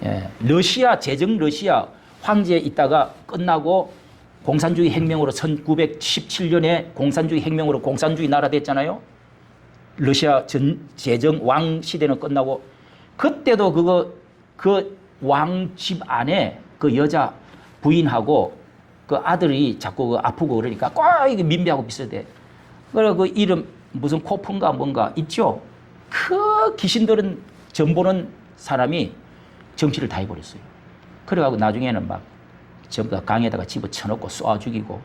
예, 러시아 제정 러시아 황제에 있다가 끝나고 공산주의 혁명으로 1917년에 공산주의 혁명으로 공산주의 나라 됐잖아요. 러시아 제정 왕 시대는 끝나고 그때도 그 왕집 안에 그 여자 부인하고 그 아들이 자꾸 그 아프고 그러니까 꼭 이게 민비하고 비슷해. 그래 그 이름 무슨 코프인가 뭔가 있죠. 그 귀신들은 전보는 사람이 정치를 다 해버렸어요. 그래가지고 나중에는 막 전부 다 강에다가 집어쳐넣고 쏘아 죽이고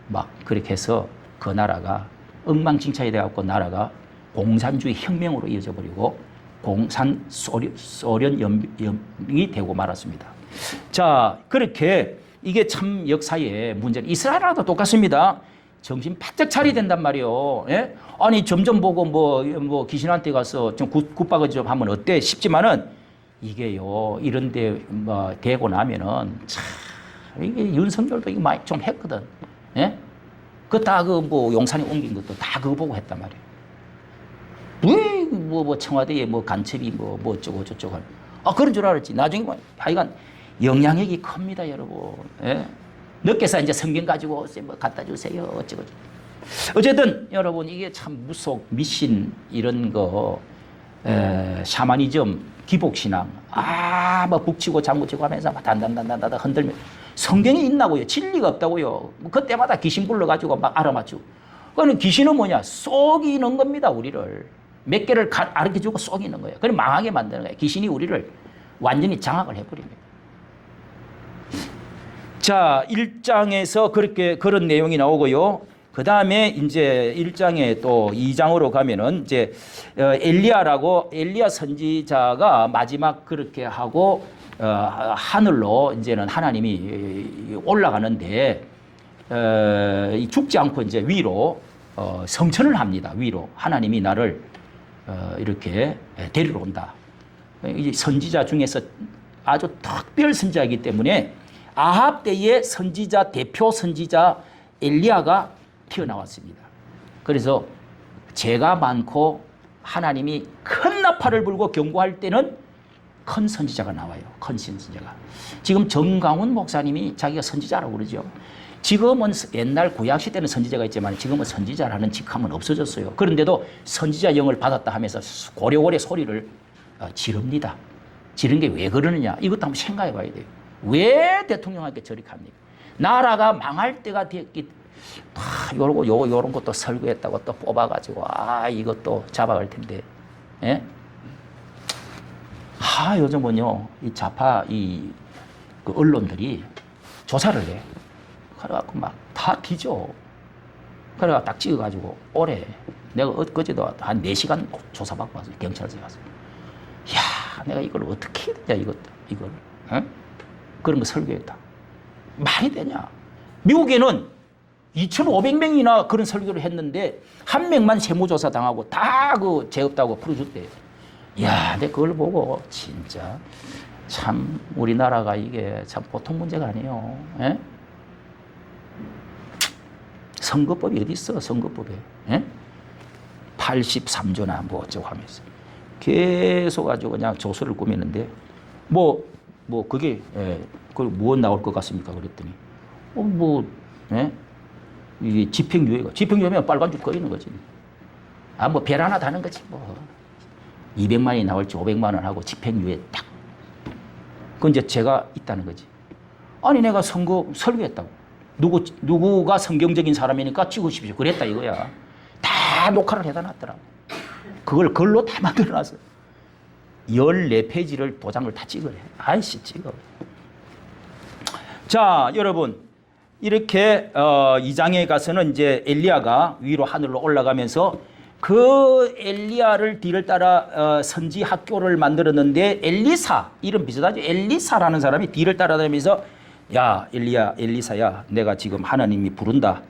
막 그렇게 해서 그 나라가 엉망진창이 돼갖고 나라가 공산주의 혁명으로 이어져 버리고 소련연맹이 되고 말았습니다. 자, 그렇게 이게 참 역사의 문제는 이스라엘하고도 똑같습니다. 정신 바짝 차려야 된단 말이에요. 예? 아니 점점 보고 뭐 귀신한테 가서 좀 굿박을 좀 하면 어때 싶지만은 이게요 이런데 뭐 되고 나면은 참 이게 윤석열도 이거 많이 좀 했거든. 예? 그 다 그 뭐 용산에 옮긴 것도 다 그거 보고 했단 말이에요. 왜 뭐 청와대에 뭐 간첩이 뭐 어쩌고 저쩌고 그런 줄 알았지. 나중에 뭐 하여간 영향력이 큽니다, 여러분. 예? 늦게서 이제 성경 가지고 뭐 갖다 주세요. 어쩌고. 어쨌든 여러분 이게 참 무속, 미신 이런 거 샤머니즘, 기복신앙 뭐 북치고 장구치고 하면서 막 단단단단단 흔들면 성경에 있나고요. 진리가 없다고요. 그때마다 귀신 불러가지고 막 알아맞히고. 그거는 귀신은 뭐냐? 속이는 겁니다, 우리를. 몇 개를 가르쳐주고 속이는 거예요. 그럼 망하게 만드는 거예요. 귀신이 우리를 완전히 장악을 해버립니다. 자, 1장에서 그런 내용이 나오고요. 그 다음에 이제 1장에 또 2장으로 가면은 이제 엘리야 선지자가 마지막 그렇게 하고 하늘로 이제는 하나님이 올라가는데 죽지 않고 이제 위로 성천을 합니다. 위로 하나님이 나를 이렇게 데리러 온다. 이제 선지자 중에서 아주 특별 선지자이기 때문에 아합 때의 선지자 대표 선지자 엘리야가 튀어나왔습니다. 그래서 죄가 많고 하나님이 큰 나팔을 불고 경고할 때는 큰 선지자가 나와요. 큰 선지자가. 지금 정강훈 목사님이 자기가 선지자라고 그러죠. 지금은 옛날 구약시대는 선지자가 있지만 지금은 선지자라는 직함은 없어졌어요. 그런데도 선지자 영을 받았다 하면서 고래고래 소리를 지릅니다. 지른 게 왜 그러느냐. 이것도 한번 생각해 봐야 돼요. 왜 대통령한테 저렇게 합니까? 나라가 망할 때가 됐기 요런 것도 설계했다고 또 뽑아가지고 이것도 잡아갈 텐데. 예? 요즘은요 이 좌파 그 언론들이 조사를 해. 그래갖고 막 다 뒤져. 그래가 딱 찍어가지고 올해 내가 어제도 한 4시간 조사받고 왔어요. 경찰서에 가서. 야, 내가 이걸 어떻게 해야 되냐 이걸. 어? 그런 거 설교했다. 말이 되냐? 미국에는 2,500명이나 그런 설교를 했는데 한 명만 세무조사 당하고 다 그 죄 없다고 풀어줬대. 야, 내가 그걸 보고 진짜 참 우리나라가 이게 참 보통 문제가 아니에요. 에? 선거법이 어디 있어? 선거법에. 에? 83조나 뭐 어쩌고 하면서 계속 가지고 그냥 조서를 꾸미는데 그게 무엇 나올 것 같습니까? 그랬더니 이게 집행유예면 빨간 줄 꺼리는 거지. 별 하나 다는 거지 뭐. 200만이 나올지 500만 원 하고 집행유예 딱. 그건 이제 죄가 있다는 거지. 아니 내가 설교했다고. 누구가 성경적인 사람이니까 찍으십시오. 그랬다 이거야. 다 녹화를 해다 놨더라고. 그걸 글로 다 만들어놨어. 14페이지를 도장을 다 찍으래. 아이씨 찍어. 자, 여러분 이렇게 2장에 가서는 이제 엘리야가 위로 하늘로 올라가면서 그 엘리야를 뒤를 따라 선지 학교를 만들었는데 엘리사 이름 비슷하죠. 엘리사라는 사람이 뒤를 따라다니면서 야 엘리사야 내가 지금 하나님이 부른다.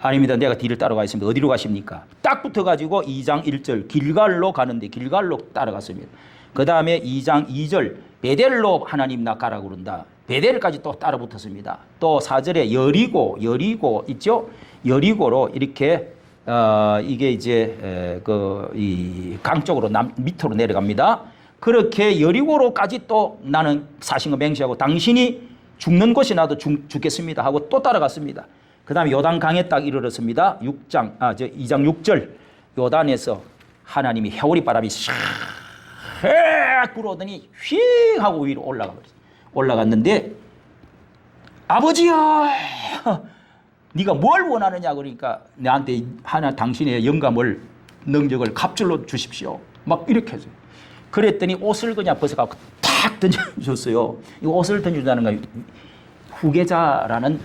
아닙니다. 내가 뒤를 따라가 있습니다. 어디로 가십니까? 딱 붙어가지고 2장 1절 길갈로 가는데 길갈로 따라갔습니다. 그 다음에 2장 2절 베델로 하나님 나 가라고 그런다. 베델까지 또 따라 붙었습니다. 또 4절에 여리고 있죠? 여리고로 이렇게 이게 이제 이 강 쪽으로 밑으로 내려갑니다. 그렇게 여리고로까지 또 나는 사신거 맹세하고 당신이 죽는 곳이 나도 죽겠습니다 하고 또 따라갔습니다. 그 다음에 요단강에 딱 이르렀습니다. 2장 6절 요단에서 하나님이 해오리 바람이 샥 불어오더니 휙 하고 위로 올라갔는데 아버지야 네가 뭘 원하느냐 그러니까 내한테 당신의 영감을 능력을 갑절로 주십시오 막 이렇게 해서 그랬더니 옷을 그냥 벗어갖고 탁 던져줬어요. 이 옷을 던져준다는 건 후계자라는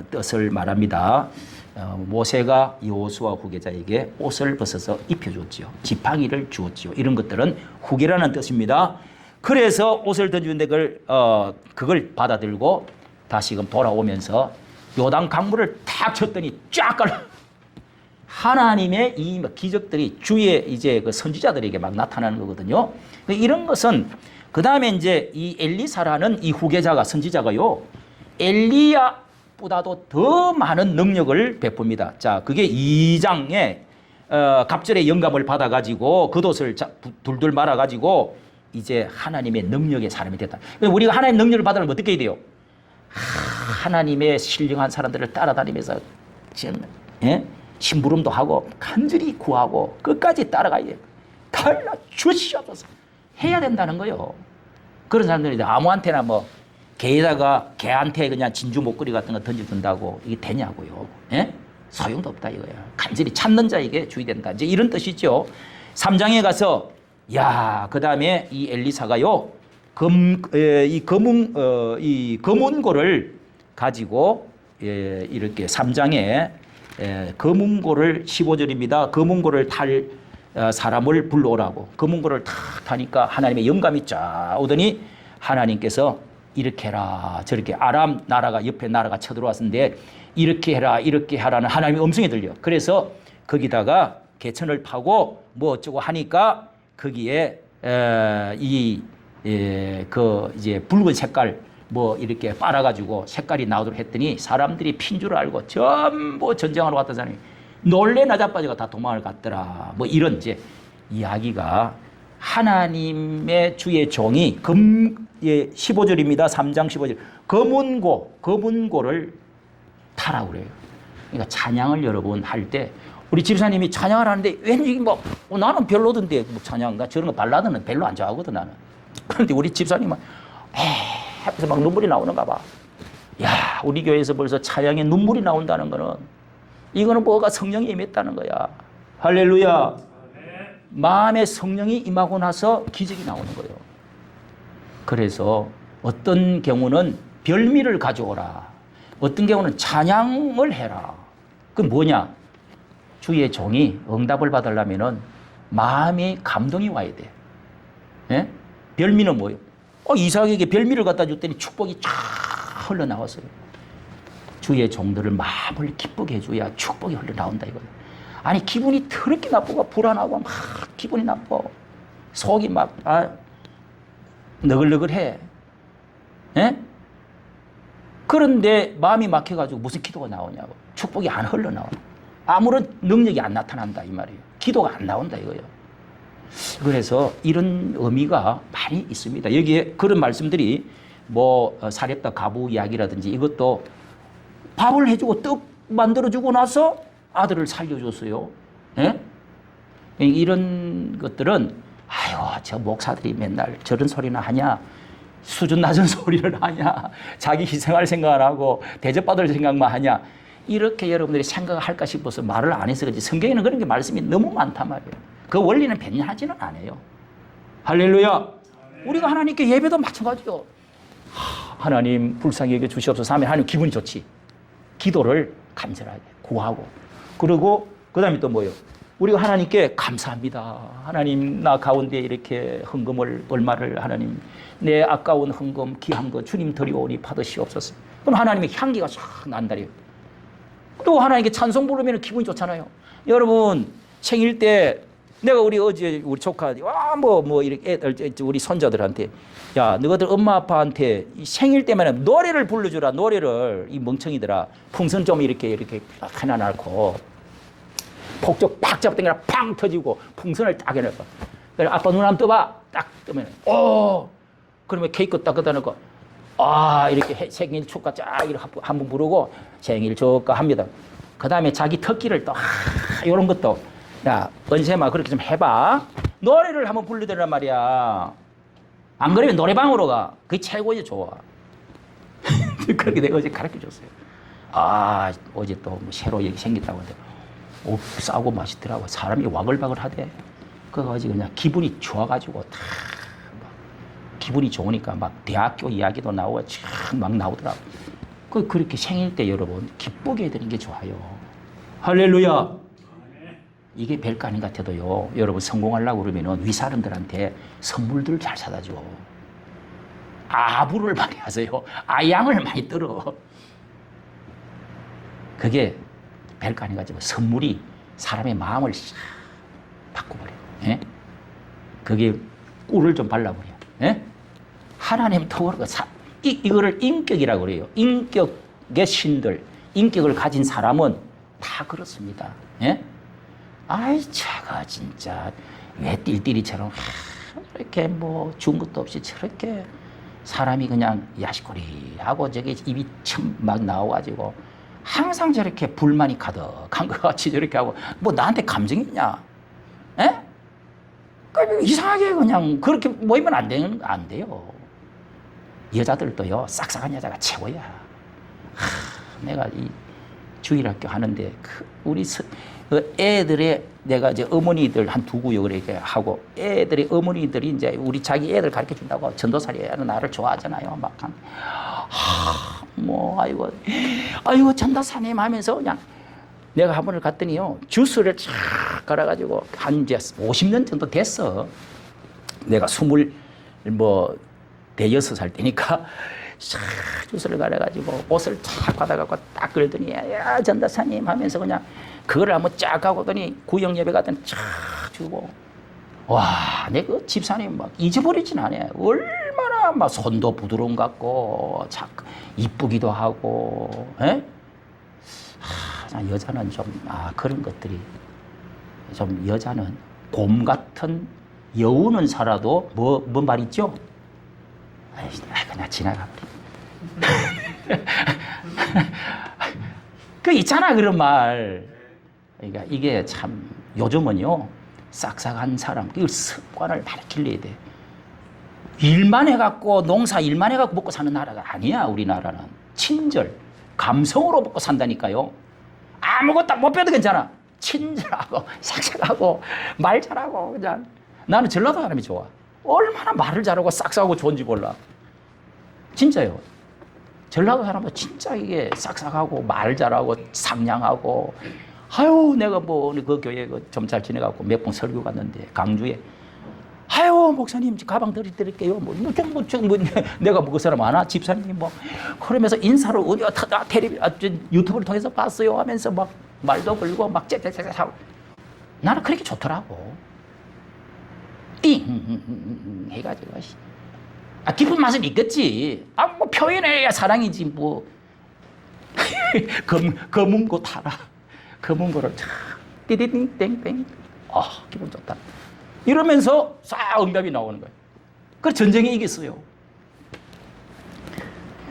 뜻을 말합니다. 모세가 여호수아 후계자에게 옷을 벗어서 입혀줬지요. 지팡이를 주었지요. 이런 것들은 후계라는 뜻입니다. 그래서 옷을 던지는데 그걸 받아들고 다시금 돌아오면서 요단 강물을 탁 쳤더니 쫙 깔아. 하나님의 이 기적들이 주의 이제 그 선지자들에게 막 나타나는 거거든요. 이런 것은 그 다음에 이제 이 엘리사라는 이 후계자가 선지자가요. 엘리야보다도 더 많은 능력을 베풉니다. 자, 그게 2장에 갑절의 영감을 받아가지고 겉옷을 둘둘 말아가지고 이제 하나님의 능력의 사람이 됐다. 우리가 하나님의 능력을 받으려면 어떻게 해야 돼요? 하나님의 신령한 사람들을 따라다니면서 심부름도 하고 간절히 구하고 끝까지 따라가야 돼요. 달라 주시옵소서 해야 된다는 거예요. 그런 사람들이 아무한테나 뭐 개한테 그냥 진주 목걸이 같은 거 던져준다고 이게 되냐고요. 예? 소용도 없다 이거야. 간절히 찾는 자에게 주의 된다. 이제 이런 뜻이죠. 3장에 가서 그 다음에 이 엘리사가요. 이 검은고를 가지고 이렇게 3장에 검은고를 15절입니다. 검은고를 탈 사람을 불러오라고. 검은고를 탁 타니까 하나님의 영감이 쫙 오더니 하나님께서 이렇게 해라 저렇게 아람 나라가 옆에 나라가 쳐들어왔는데 이렇게 해라 이렇게 하라는 하나님의 음성이 들려. 그래서 거기다가 개천을 파고 뭐 어쩌고 하니까 거기에 이제 붉은 색깔 뭐 이렇게 빨아가지고 색깔이 나오도록 했더니 사람들이 핀 줄 알고 전부 전쟁하러 왔던 사람이 놀래 나자빠져가 다 도망을 갔더라. 뭐 이런 이제 이야기가 하나님의 주의 종이 15절입니다. 3장 15절 검은고를 타라고 그래요. 그러니까 찬양을 여러분 할 때 우리 집사님이 찬양을 하는데 왠지 뭐 나는 별로던데 뭐 찬양 나 저런 거 발라드는 별로 안 좋아하거든 나는. 그런데 우리 집사님은 하면서 막 눈물이 나오는가 봐. 야, 우리 교회에서 벌써 찬양에 눈물이 나온다는 거는 이거는 뭐가 성령이 임했다는 거야. 할렐루야. 마음에 성령이 임하고 나서 기적이 나오는 거예요. 그래서 어떤 경우는 별미를 가져오라. 어떤 경우는 찬양을 해라. 그건 뭐냐? 주의 종이 응답을 받으려면은 마음의 감동이 와야 돼. 예? 별미는 뭐예요? 이삭에게 별미를 갖다 줬더니 축복이 쫙 흘러나왔어요. 주의 종들을 마음을 기쁘게 해줘야 축복이 흘러나온다 이거예요. 아니 기분이 더럽게 나쁘고 불안하고 막 기분이 나빠. 속이 막 너글너글해. 예? 그런데 마음이 막혀가지고 무슨 기도가 나오냐고. 축복이 안 흘러나와. 아무런 능력이 안 나타난다 이 말이에요. 기도가 안 나온다 이거예요. 그래서 이런 의미가 많이 있습니다. 여기에 그런 말씀들이 뭐 사렙다 가부 이야기라든지 이것도 밥을 해주고 떡 만들어주고 나서 아들을 살려줬어요. 예? 이런 것들은 저 목사들이 맨날 저런 소리나 하냐 수준 낮은 소리를 하냐 자기 희생할 생각 안 하고 대접받을 생각만 하냐 이렇게 여러분들이 생각할까 싶어서 말을 안 해서 그렇지 성경에는 그런 게 말씀이 너무 많단 말이에요. 그 원리는 변하지는 않아요. 할렐루야. 우리가 하나님께 예배도 마찬가지요. 하나님 불쌍히 여겨 주시옵소서 하면 하나님 기분이 좋지. 기도를 간절하게 구하고 그리고 그 다음에 또 뭐예요? 우리가 하나님께 감사합니다. 하나님 나 가운데 이렇게 헌금을 얼마를 하나님 내 아까운 헌금 귀한 거 주님 드리오니 받으시옵소서. 그럼 하나님의 향기가 싹 난다래요. 또 하나님께 찬송 부르면 기분이 좋잖아요. 여러분 생일 때 내가 어제 우리 조카 뭐 이렇게 우리 손자들한테 야 너희들 엄마 아빠한테 생일 때만 노래를 불러주라. 노래를 이 멍청이들아 풍선 좀 이렇게 하나 놓고 폭죽 팍 잡당겨라 팡 터지고 풍선을 딱 해놓고 그래, 아빠 눈 한번 떠봐. 딱 뜨면, 오! 그러면 케이크 딱 걷다 놓고, 아, 이렇게 생일 축하 쫙 이렇게 한번 부르고 생일 축하합니다. 그 다음에 자기 특기를 또, 이런 것도, 야, 은샘아, 그렇게 좀 해봐. 노래를 한번 불러드란 말이야. 안 그러면 노래방으로 가. 그게 최고지, 좋아. 그렇게 내가 어제 가르쳐 줬어요. 아, 어제 또 뭐 새로 얘기 생겼다고 하는데, 오, 싸고 맛있더라고. 사람이 와글와글 하대. 그래가지고 그냥 기분이 좋아가지고 다, 막 기분이 좋으니까 막 대학교 이야기도 나오고 막 나오더라고. 그렇게 생일 때 여러분, 기쁘게 해드리는 게 좋아요. 할렐루야. 이게 별거 아닌 것 같아도요, 여러분 성공하려고 그러면은 윗사람들한테 선물들을 잘 사다 줘. 아부를 많이 하세요. 아양을 많이 들어. 그게 별거 아닌 것 같지만 선물이 사람의 마음을 바꿔버려. 예? 그게 꿀을 좀 발라버려. 예? 하나님 통으로 이거를 인격이라고 그래요. 인격의 신들, 인격을 가진 사람은 다 그렇습니다. 예? 아이, 차가 진짜 왜 띨띨이처럼 이렇게 뭐 준 것도 없이 저렇게 사람이 그냥 야식거리하고 저게 입이 참 막 나와가지고 항상 저렇게 불만이 가득한 것 같이 저렇게 하고 뭐 나한테 감정이 있냐? 예? 이상하게 그냥 그렇게 모이면 안 돼요. 여자들도요, 싹싹한 여자가 최고야. 내가 이 주일학교 하는데 우리 그 애들의 내가 이제 어머니들 한 두 구역을 이렇게 하고 애들의 어머니들이 이제 우리 자기 애들 가르쳐 준다고 전도사리 하는 나를 좋아하잖아요. 막 뭐 아이고 전도사님 하면서 그냥 내가 한 번을 갔더니요, 주스를 쫙 갈아가지고 한 이제 50년 정도 됐어. 내가 26살 때니까 쫙 주스를 갈아가지고 옷을 쫙 받아갖고 딱 걸더니 야 전도사님 하면서 그냥 그걸 한번 쫙 하고더니 구역 예배 갔더니 쫙 주고, 와, 내 그 집사님 막 잊어버리진 않아. 얼마나 막 손도 부드러운 것 같고 참 이쁘기도 하고. 에? 여자는 좀 그런 것들이 좀, 여자는 곰 같은 여우는 살아도 뭔 말 있죠? 그냥 지나가 버려. 그 있잖아, 그런 말. 그러니까 이게 참 요즘은요, 싹싹한 사람, 그 습관을 많이 길러야 돼. 일만 해갖고, 농사 일만 해갖고 먹고 사는 나라가 아니야, 우리나라는. 친절, 감성으로 먹고 산다니까요. 아무것도 못 빼도 괜찮아. 친절하고, 싹싹하고, 말 잘하고, 그냥. 나는 전라도 사람이 좋아. 얼마나 말을 잘하고 싹싹하고 좋은지 몰라. 진짜요. 전라도 사람은 진짜 이게 싹싹하고, 말 잘하고, 상냥하고, 아유, 내가 뭐, 그 교회 좀 잘 지내갖고 몇 번 설교 갔는데, 강주에. 아유, 목사님, 가방 드릴게요. 내가 뭐 그 사람 아나? 집사님 뭐. 그러면서 인사를 유튜브를 통해서 봤어요 하면서 막 말도 걸고 막 째째째째 하고. 나는 그렇게 좋더라고. 띵! 해가지고. 기쁜 맛은 있겠지. 뭐 표현해야 사랑이지, 뭐. 검은 거 타라. 검은 거를 탁, 띠디띵, 땡땡. 기분 좋다. 이러면서 싹 응답이 나오는 거예요. 그래서 전쟁에 이겼어요.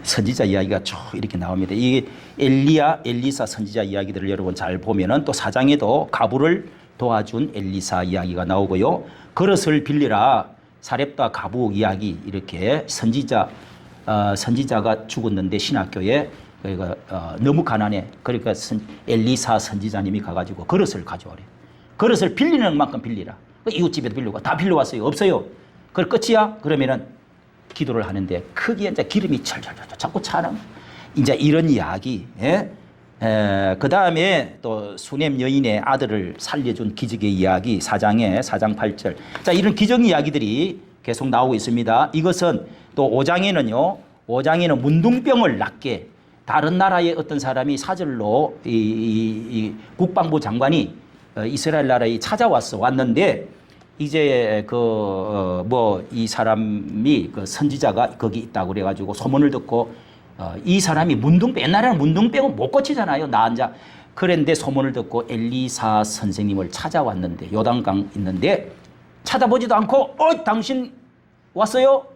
선지자 이야기가 쭉 이렇게 나옵니다. 이게 엘리사 선지자 이야기들을 여러분 잘 보면은 또 사장에도 가부를 도와준 엘리사 이야기가 나오고요. 그릇을 빌리라, 사렙과 가부 이야기, 이렇게 선지자가 죽었는데 신학교에 그러니까 너무 가난해. 그러니까 엘리사 선지자님이 가가지고 그릇을 가져오래. 그릇을 빌리는 만큼 빌리라. 이웃집에도 빌리고 다 빌려왔어요. 없어요. 그걸 끝이야? 그러면은 기도를 하는데 크게 이제 기름이 철철철 자꾸 차는 이제 이런 이야기. 예? 그 다음에 또 수넴 여인의 아들을 살려준 기적의 이야기 4장 8절. 자, 이런 기적 이야기들이 계속 나오고 있습니다. 이것은 또 5장에는 문둥병을 낫게 다른 나라의 어떤 사람이 사절로 이 국방부 장관이 이스라엘 나라에 왔는데 이제 이 사람이 그 선지자가 거기 있다고 그래가지고 소문을 듣고 이 사람이 옛날에는 문둥병은 못 고치잖아요. 나 앉아. 그런데 소문을 듣고 엘리사 선생님을 찾아왔는데 요단강 있는데 쳐다보지도 않고 당신 왔어요?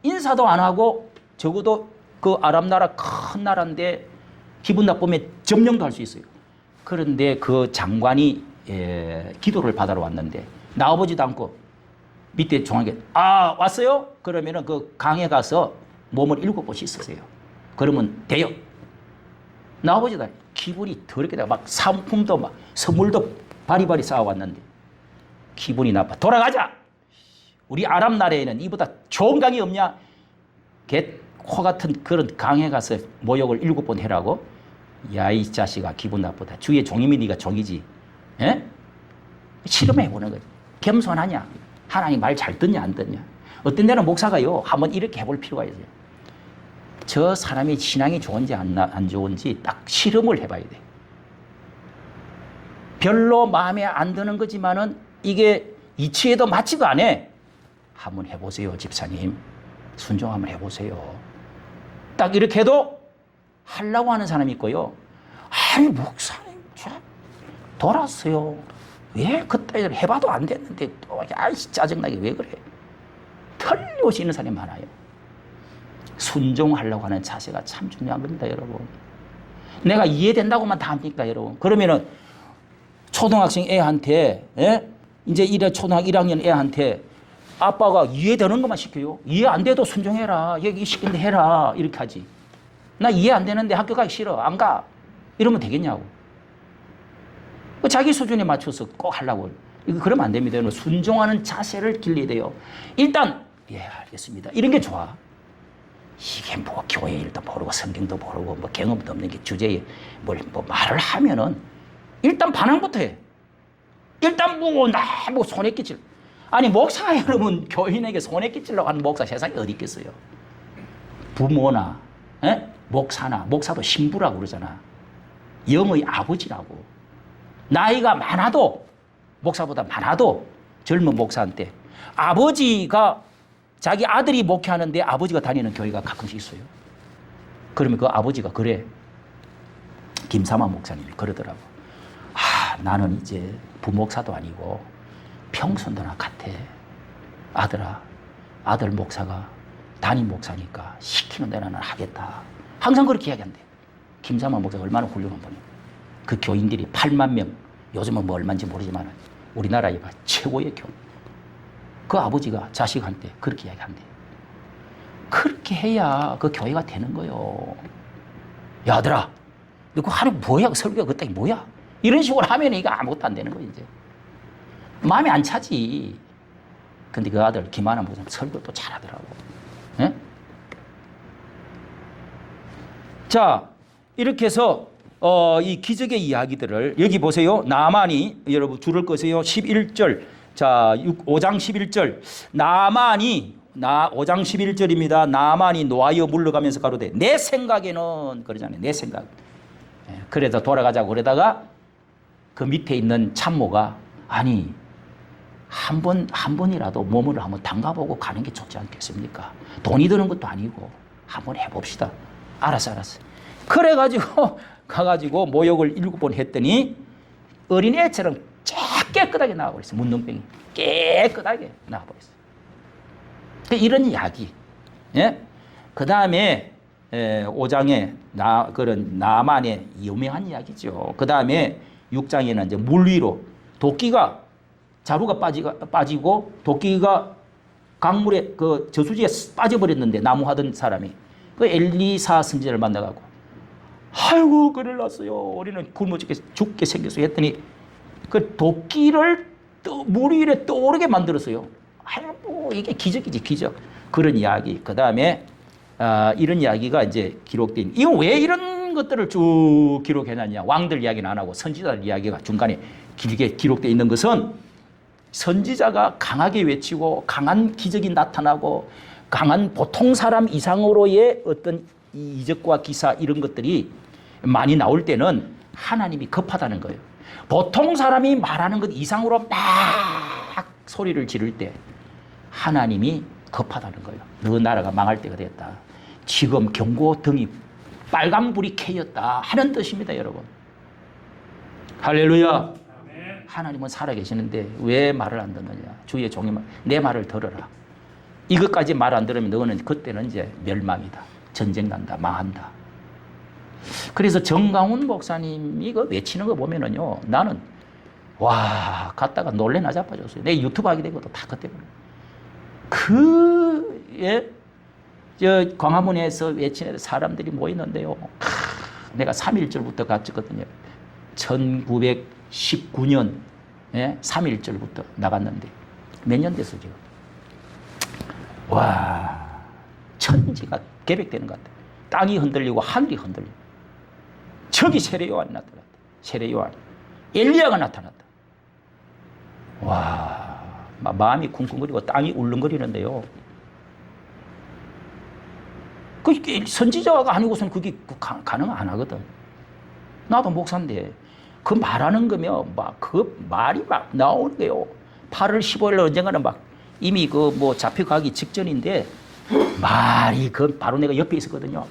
인사도 안 하고 적어도 그 아랍 나라 큰 나라인데 기분 나쁘면 점령도 할 수 있어요. 그런데 그 장관이 기도를 받으러 왔는데 나와보지도 않고 밑에 종하게 왔어요? 그러면은 그 강에 가서 몸을 7번 씻으세요. 그러면 돼요. 나와보지도 않아요. 기분이 더럽게 되고 막 상품도 막 선물도 바리바리 쌓아왔는데 기분이 나빠. 돌아가자. 우리 아랍 나라에는 이보다 좋은 강이 없냐? 개코 같은 그런 강에 가서 모욕을 7번 해라고? 야, 이 자식아, 기분 나쁘다. 주의 종이면 네가 종이지. 예? 실험해보는 거지. 겸손하냐? 하나님 말 잘 듣냐 안 듣냐? 어떤 데는 목사가요, 한번 이렇게 해볼 필요가 있어요. 저 사람이 신앙이 좋은지 안 좋은지 딱 실험을 해봐야 돼. 별로 마음에 안 드는 거지만은 이게 이치에도 맞지도 않아. 한번 해보세요, 집사님. 순종 한번 해보세요. 딱 이렇게 해도 하려고 하는 사람이 있고요. 아니, 목사님, 돌았어요. 왜 그때 해봐도 안 됐는데 또 아이씨 짜증나게 왜 그래? 털려오시는 사람이 많아요. 순종하려고 하는 자세가 참 중요한 겁니다, 여러분. 내가 이해된다고만 다 합니까, 여러분? 그러면은 초등학생 애한테, 이제 초등학교 1학년 애한테 아빠가 이해되는 것만 시켜요. 이해 안 돼도 순종해라. 여기 시킨데 해라. 이렇게 하지. 나 이해 안 되는데 학교 가기 싫어. 안 가. 이러면 되겠냐고. 자기 수준에 맞춰서 꼭 하려고. 이거 그러면 안 됩니다. 순종하는 자세를 길러야 돼요. 일단, 알겠습니다. 이런 게 좋아. 이게 뭐 교회 일도 모르고 성경도 모르고 뭐 경험도 없는 게 주제에 뭐 말을 하면은 일단 반항부터 해. 일단 뭐 손해 끼칠. 아니, 목사가 여러분 교인에게 손해 끼치려고 하는 목사 세상에 어디 있겠어요? 부모나 목사나, 목사도 신부라고 그러잖아. 영의 아버지라고. 나이가 많아도, 목사보다 많아도 젊은 목사한테 아버지가 자기 아들이 목회하는데 아버지가 다니는 교회가 가끔씩 있어요. 그러면 그 아버지가 그래. 김삼아 목사님이 그러더라고. 나는 이제 부목사도 아니고 평선도나 같아. 아들아, 아들 목사가 담임 목사니까 시키는 대로 나는 하겠다. 항상 그렇게 이야기한대. 김삼아 목사가 얼마나 훌륭한 분이에요. 그 교인들이 8만 명, 요즘은 뭐 얼마인지 모르지만 우리나라에 최고의 교인. 그 아버지가 자식한테 그렇게 이야기한대. 그렇게 해야 그 교회가 되는 거요. 야, 아들아, 너 그거 하는 뭐야? 그 설교가 그따위 뭐야? 이런 식으로 하면 이거 아무것도 안 되는 거야, 이제. 마음에 안 차지. 근데 그 아들, 김하나 목사님 설교도 잘하더라고. 예? 자, 이렇게 해서, 이 기적의 이야기들을, 여기 보세요. 나만이, 여러분 줄을 끄세요. 11절. 자, 5장 11절. 나만이, 5장 11절입니다. 나만이 노하여 물러가면서 가로되, 내 생각에는, 그러잖아요. 내 생각. 그래서 돌아가자고 그러다가 그 밑에 있는 참모가, 아니, 한 번이라도 몸을 한번 담가보고 가는 게 좋지 않겠습니까? 돈이 드는 것도 아니고 한번 해봅시다. 알았어. 그래가지고 가가지고 모욕을 7번 했더니 어린애처럼 깨끗하게 나와버렸어. 문둥병이 깨끗하게 나와버렸어. 이런 이야기. 예? 그 다음에 5장에 그런 나만의 유명한 이야기죠. 그 다음에 6장에는 이제 물 위로 도끼가 자루가 빠지고 도끼가 강물에 그 저수지에 빠져버렸는데 나무하던 사람이 그 엘리사 선지자를 만나가고, 아이고 큰일 났어요. 우리는 굶어 죽게 생겼어요. 했더니 그 도끼를 물 위에 떠오르게 만들었어요. 아이고 이게 기적이지, 기적. 그런 이야기. 그 다음에 이런 이야기가 이제 기록된. 이거 왜 이런 것들을 쭉 기록해놨냐? 왕들 이야기는 안 하고 선지자들 이야기가 중간에 길게 기록되어 있는 것은 선지자가 강하게 외치고 강한 기적이 나타나고 강한 보통 사람 이상으로의 어떤 이적과 기사 이런 것들이 많이 나올 때는 하나님이 급하다는 거예요. 보통 사람이 말하는 것 이상으로 막 소리를 지를 때 하나님이 급하다는 거예요. 너 나라가 망할 때가 됐다. 지금 경고등이 빨간불이 켜졌다 하는 뜻입니다, 여러분. 할렐루야. 하나님은 살아계시는데 왜 말을 안 듣느냐. 주의 종이 내 말을 들어라. 이것까지 말 안 들으면 너는 그때는 이제 멸망이다. 전쟁 난다. 망한다. 그래서 정강훈 목사님이 그 외치는 거 보면은요, 나는 와 갔다가 놀래나 자빠졌어요. 내 유튜브 하게 되고도 다 그때 저 광화문에서 외치는 사람들이 모이는데요. 내가 3.1절부터 갔거든요. 1919년 3.1절부터 나갔는데 몇 년 됐어 지금. 와, 천지가 개벽되는 것 같아. 땅이 흔들리고 하늘이 흔들리고. 저기 세례요한이 나타났다. 세례요한. 엘리야가 나타났다. 와, 마음이 쿵쿵거리고 땅이 울렁거리는데요. 그 선지자가 아니고서는 그게 가능 안 하거든. 나도 목사인데 그 말하는 거면 막 그 말이 막 나오는 거요. 8월 15일 언젠가는 막 이미 그 뭐 잡혀가기 직전인데 말이 그 바로 내가 옆에 있었거든요.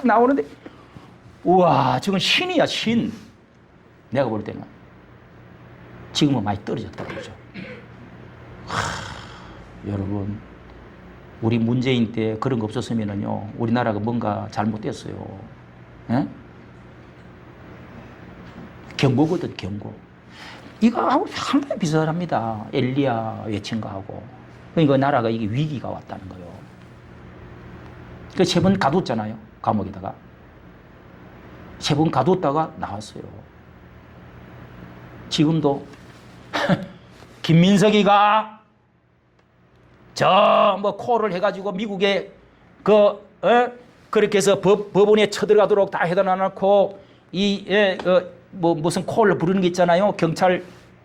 나오는데 우와, 저건 신이야, 신. 내가 볼 때는 지금은 많이 떨어졌다 그러죠. 여러분, 우리 문재인 때 그런 거 없었으면은요, 우리나라가 뭔가 잘못됐어요. 에? 경고거든, 경고. 이거 상당히 비슷합니다. 엘리야 외친 거하고. 그러니까 나라가 이게 위기가 왔다는 거예요. 그 3번 가뒀잖아요, 감옥에다가. 3번 가뒀다가 나왔어요. 지금도 김민석이가 저 뭐 콜을 해가지고 미국에 그렇게 해서 법원에 쳐들어가도록 다 해놔놓고 뭐 무슨 콜을 부르는 게 있잖아요. 경찰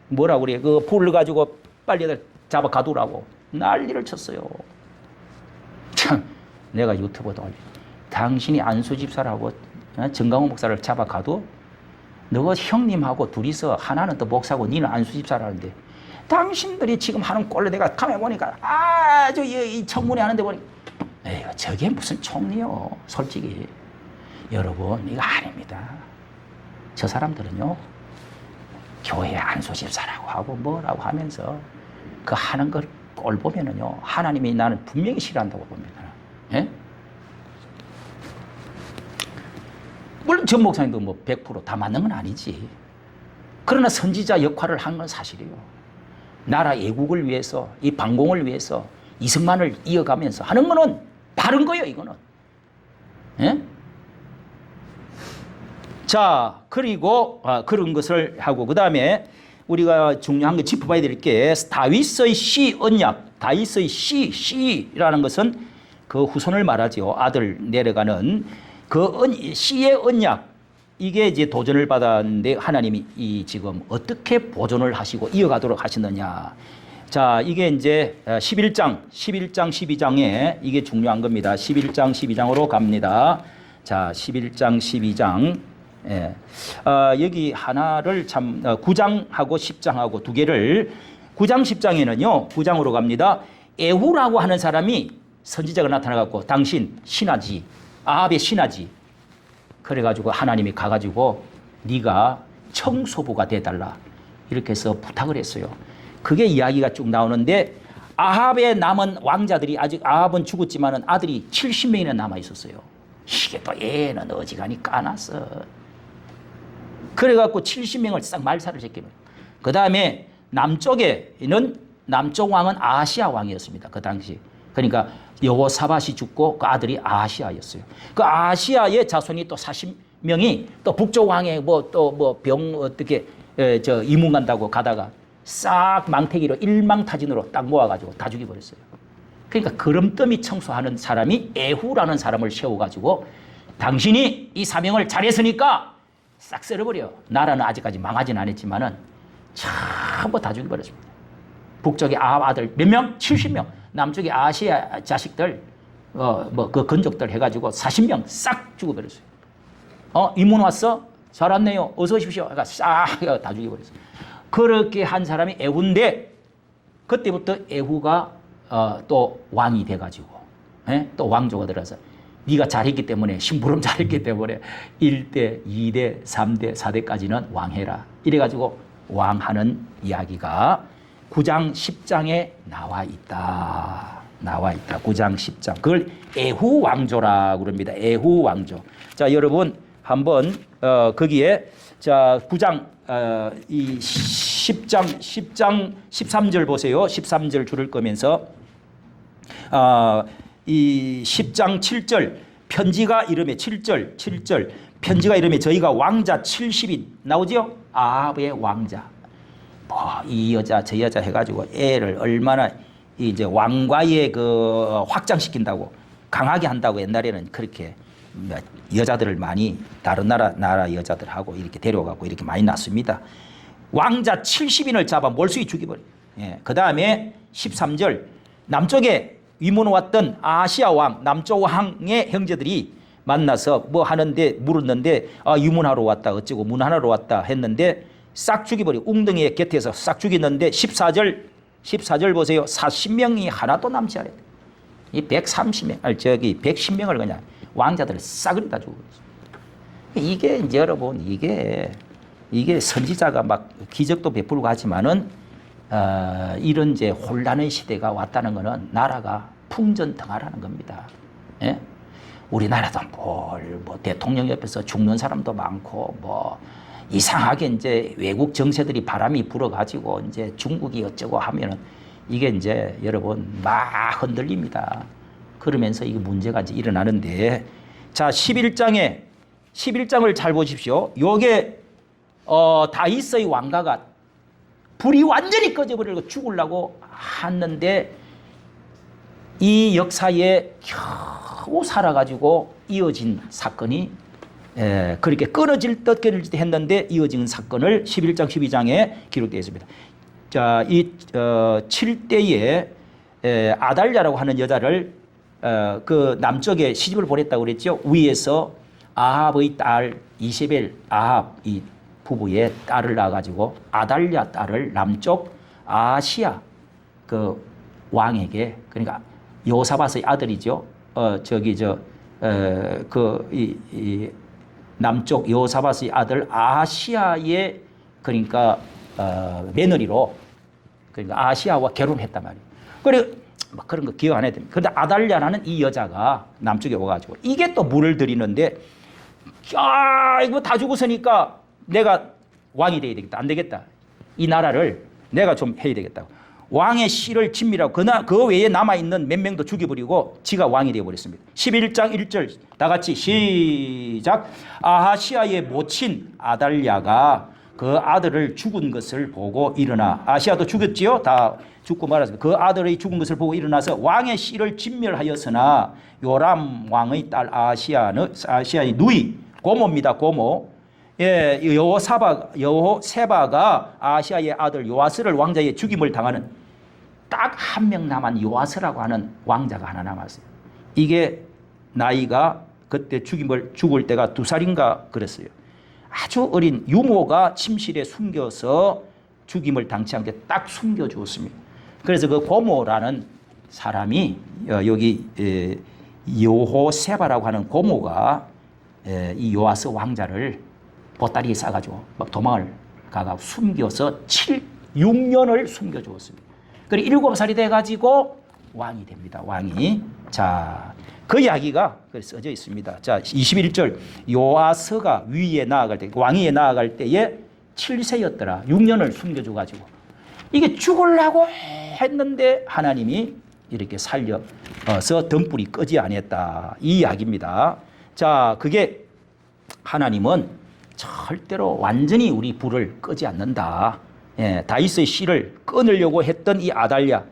뭐라고 그래, 그 불러가지고 빨리 잡아 가두라고 난리를 쳤어요. 참, 내가 유튜브도 올려. 당신이 안수 집사라고 정강훈 목사를 잡아 가도 너 형님하고 둘이서 하나는 또 목사고 니는 안수 집사라는데 당신들이 지금 하는 꼴로 내가 가만히 보니까 아주 이 청문회 하는데 보니까 에이, 저게 무슨 총리요. 솔직히 여러분, 이거 아닙니다. 저 사람들은요, 교회 안수 집사라고 하고 뭐라고 하면서 그 하는 걸 꼴 보면은요, 하나님이 나는 분명히 싫어한다고 봅니다. 예? 물론 전 목사님도 뭐 100% 다 맞는 건 아니지. 그러나 선지자 역할을 한 건 사실이에요. 나라 애국을 위해서, 이 방공을 위해서 이승만을 이어가면서 하는 거는 바른 거예요, 이거는. 예? 자, 그리고 그런 것을 하고 그 다음에 우리가 중요한 거 짚어봐야 될 게 다윗의 씨 언약, 다윗의 씨라는 것은 그 후손을 말하죠. 아들 내려가는 그 씨의 언약, 이게 이제 도전을 받았는데 하나님이 지금 어떻게 보존을 하시고 이어가도록 하시느냐. 자, 이게 이제 11장, 12장에 이게 중요한 겁니다. 11장, 12장으로 갑니다. 자, 11장, 12장. 예. 여기 하나를 9장하고 10장하고 두 개를 9장, 10장에는요, 9장으로 갑니다. 에후라고 하는 사람이 선지자가 나타나갖고 당신 신하지, 아합의 신하지. 그래가지고 하나님이 가가지고 네가 청소부가 돼달라 이렇게 해서 부탁을 했어요. 그게 이야기가 쭉 나오는데 아합의 남은 왕자들이 아직 아합은 죽었지만은 아들이 70명이나 남아 있었어요. 이게 또 얘는 어지간히 까놨어. 그래갖고 70명을 싹 말살을 시키면 그 다음에 남쪽에는 남쪽 왕은 아하시아 왕이었습니다. 그 당시. 그러니까 여호사밧이 죽고 그 아들이 아하시아였어요. 그 아하시아의 자손이 또 40명이 또 북쪽 왕에 병 어떻게 이문 간다고 가다가 싹 망태기로 일망타진으로 딱 모아가지고 다 죽여버렸어요. 그러니까 거름더미 청소하는 사람이 에후라는 사람을 세워가지고 당신이 이 사명을 잘했으니까 싹 썰어버려. 나라는 아직까지 망하진 않았지만은 전부 다 죽여버렸습니다. 북쪽에 아합 아들 몇 명? 70명. 남쪽에 아시아 자식들, 그 건족들 해가지고 40명 싹 죽어버렸어요. 이문 왔어? 잘 왔네요. 어서 오십시오. 그러니까 싹 다 죽여버렸어요. 그렇게 한 사람이 에후인데, 그때부터 에후가 또 왕이 돼가지고, 또 왕조가 들어서 네가 잘했기 때문에 심부름 잘했기 때문에 1대, 2대, 3대, 4대까지는 왕해라. 이래가지고 왕하는 이야기가 9장 10장에 나와 있다. 9장 10장. 그걸 애후왕조라고 그럽니다. 애후왕조. 자, 여러분 한번 거기에 자 9장 이 10장 13절 보세요. 13절 줄을 끄면서 이 10장 7절 편지가 이름에 7절 편지가 이름에 저희가 왕자 70인 나오죠? 아합의 왕자. 이 여자 저 여자 해가지고 애를 얼마나 이제 왕과의 그 확장시킨다고 강하게 한다고 옛날에는 그렇게 여자들을 많이 다른 나라 여자들하고 이렇게 데려가고 이렇게 많이 낳습니다. 왕자 70인을 잡아 몰수히 죽여버려. 예. 그 다음에 13절 남쪽에 위문 왔던 아시아 왕 남쪽 왕의 형제들이 만나서 뭐 하는데 물었는데 유문하러 왔다 어쩌고 문하러 왔다 했는데 싹 죽여버려. 웅덩이의 곁에서 싹 죽였는데 14절 보세요. 40명이 하나도 남지 않았다. 이 130명, 저기 110명을 그냥 왕자들을 싸그리 다 죽었어요. 이게 이제 여러분 이게 선지자가 막 기적도 베풀고 하지만은 이런 이제 혼란의 시대가 왔다는 것은 나라가 풍전등화라는 겁니다. 예? 우리나라도 뭐 대통령 옆에서 죽는 사람도 많고 뭐 이상하게 이제 외국 정세들이 바람이 불어가지고 이제 중국이 어쩌고 하면은 이게 이제 여러분 막 흔들립니다. 그러면서 이게 문제가 이제 일어나는데 자 11장을 잘 보십시오. 요게 다윗의 왕가가 불이 완전히 꺼져버리고 죽으려고 했는데 이 역사에 겨우 살아가지고 이어진 사건이 그렇게 끊어질 듯 했는데 이어진 사건을 11장 12장에 기록되어 있습니다. 자, 이 7대에 아달랴라고 하는 여자를 그 남쪽에 시집을 보냈다고 그랬죠. 위에서 아합의 딸 이세벨 아합 이 부부의 딸을 낳아가지고 아달랴 딸을 남쪽 아시아 그 왕에게 그러니까 요사밧의 아들이죠. 남쪽 요사밧의 아들 아시아의 그러니까 며느리로 그러니까 아시아와 결혼했단 말이에요. 그래 뭐 그런 거 기억 안 해도 됩니다. 그런데 아달랴라는 이 여자가 남쪽에 와가지고 이게 또 물을 들이는데 이거 다 죽었으니까 내가 왕이 돼야 되겠다. 안 되겠다. 이 나라를 내가 좀 해야 되겠다. 왕의 씨를 진밀하고 그 외에 남아있는 몇 명도 죽여버리고 지가 왕이 되어버렸습니다. 11장 1절 다 같이 시작. 아하시아의 모친 아달랴가 그 아들을 죽은 것을 보고 일어나 아시아도 죽였지요. 다 죽고 말았습니다. 그 아들의 죽은 것을 보고 일어나서 왕의 씨를 진멸하였으나 요람 왕의 딸 아시아의 누이 고모입니다. 고모. 예, 여호세바가 아시아의 아들 요아스를 왕자의 죽임을 당하는 딱 한 명 남은 요아스라고 하는 왕자가 하나 남았어요. 이게 나이가 그때 죽을 때가 2살인가 그랬어요. 아주 어린 유모가 침실에 숨겨서 죽임을 당치 않게 딱 숨겨주었습니다. 그래서 그 고모라는 사람이 여기 여호세바라고 하는 고모가 이 요아스 왕자를 보따리에 싸가지고 막 도망을 가가 숨겨서 6년을 숨겨주었습니다. 그리고 7살이 돼가지고 왕이 됩니다. 왕이. 자, 그 이야기가 써져 있습니다. 자, 21절 요아스가 위에 나아갈 때 왕위에 나아갈 때에 7세였더라. 6년을 숨겨줘가지고 이게 죽으려고 했는데 하나님이 이렇게 살려서 등불이 끄지 아니했다. 이 이야기입니다. 자, 그게 하나님은 절대로 완전히 우리 불을 끄지 않는다. 예, 다윗의 씨를 끊으려고 했던 이 아달랴,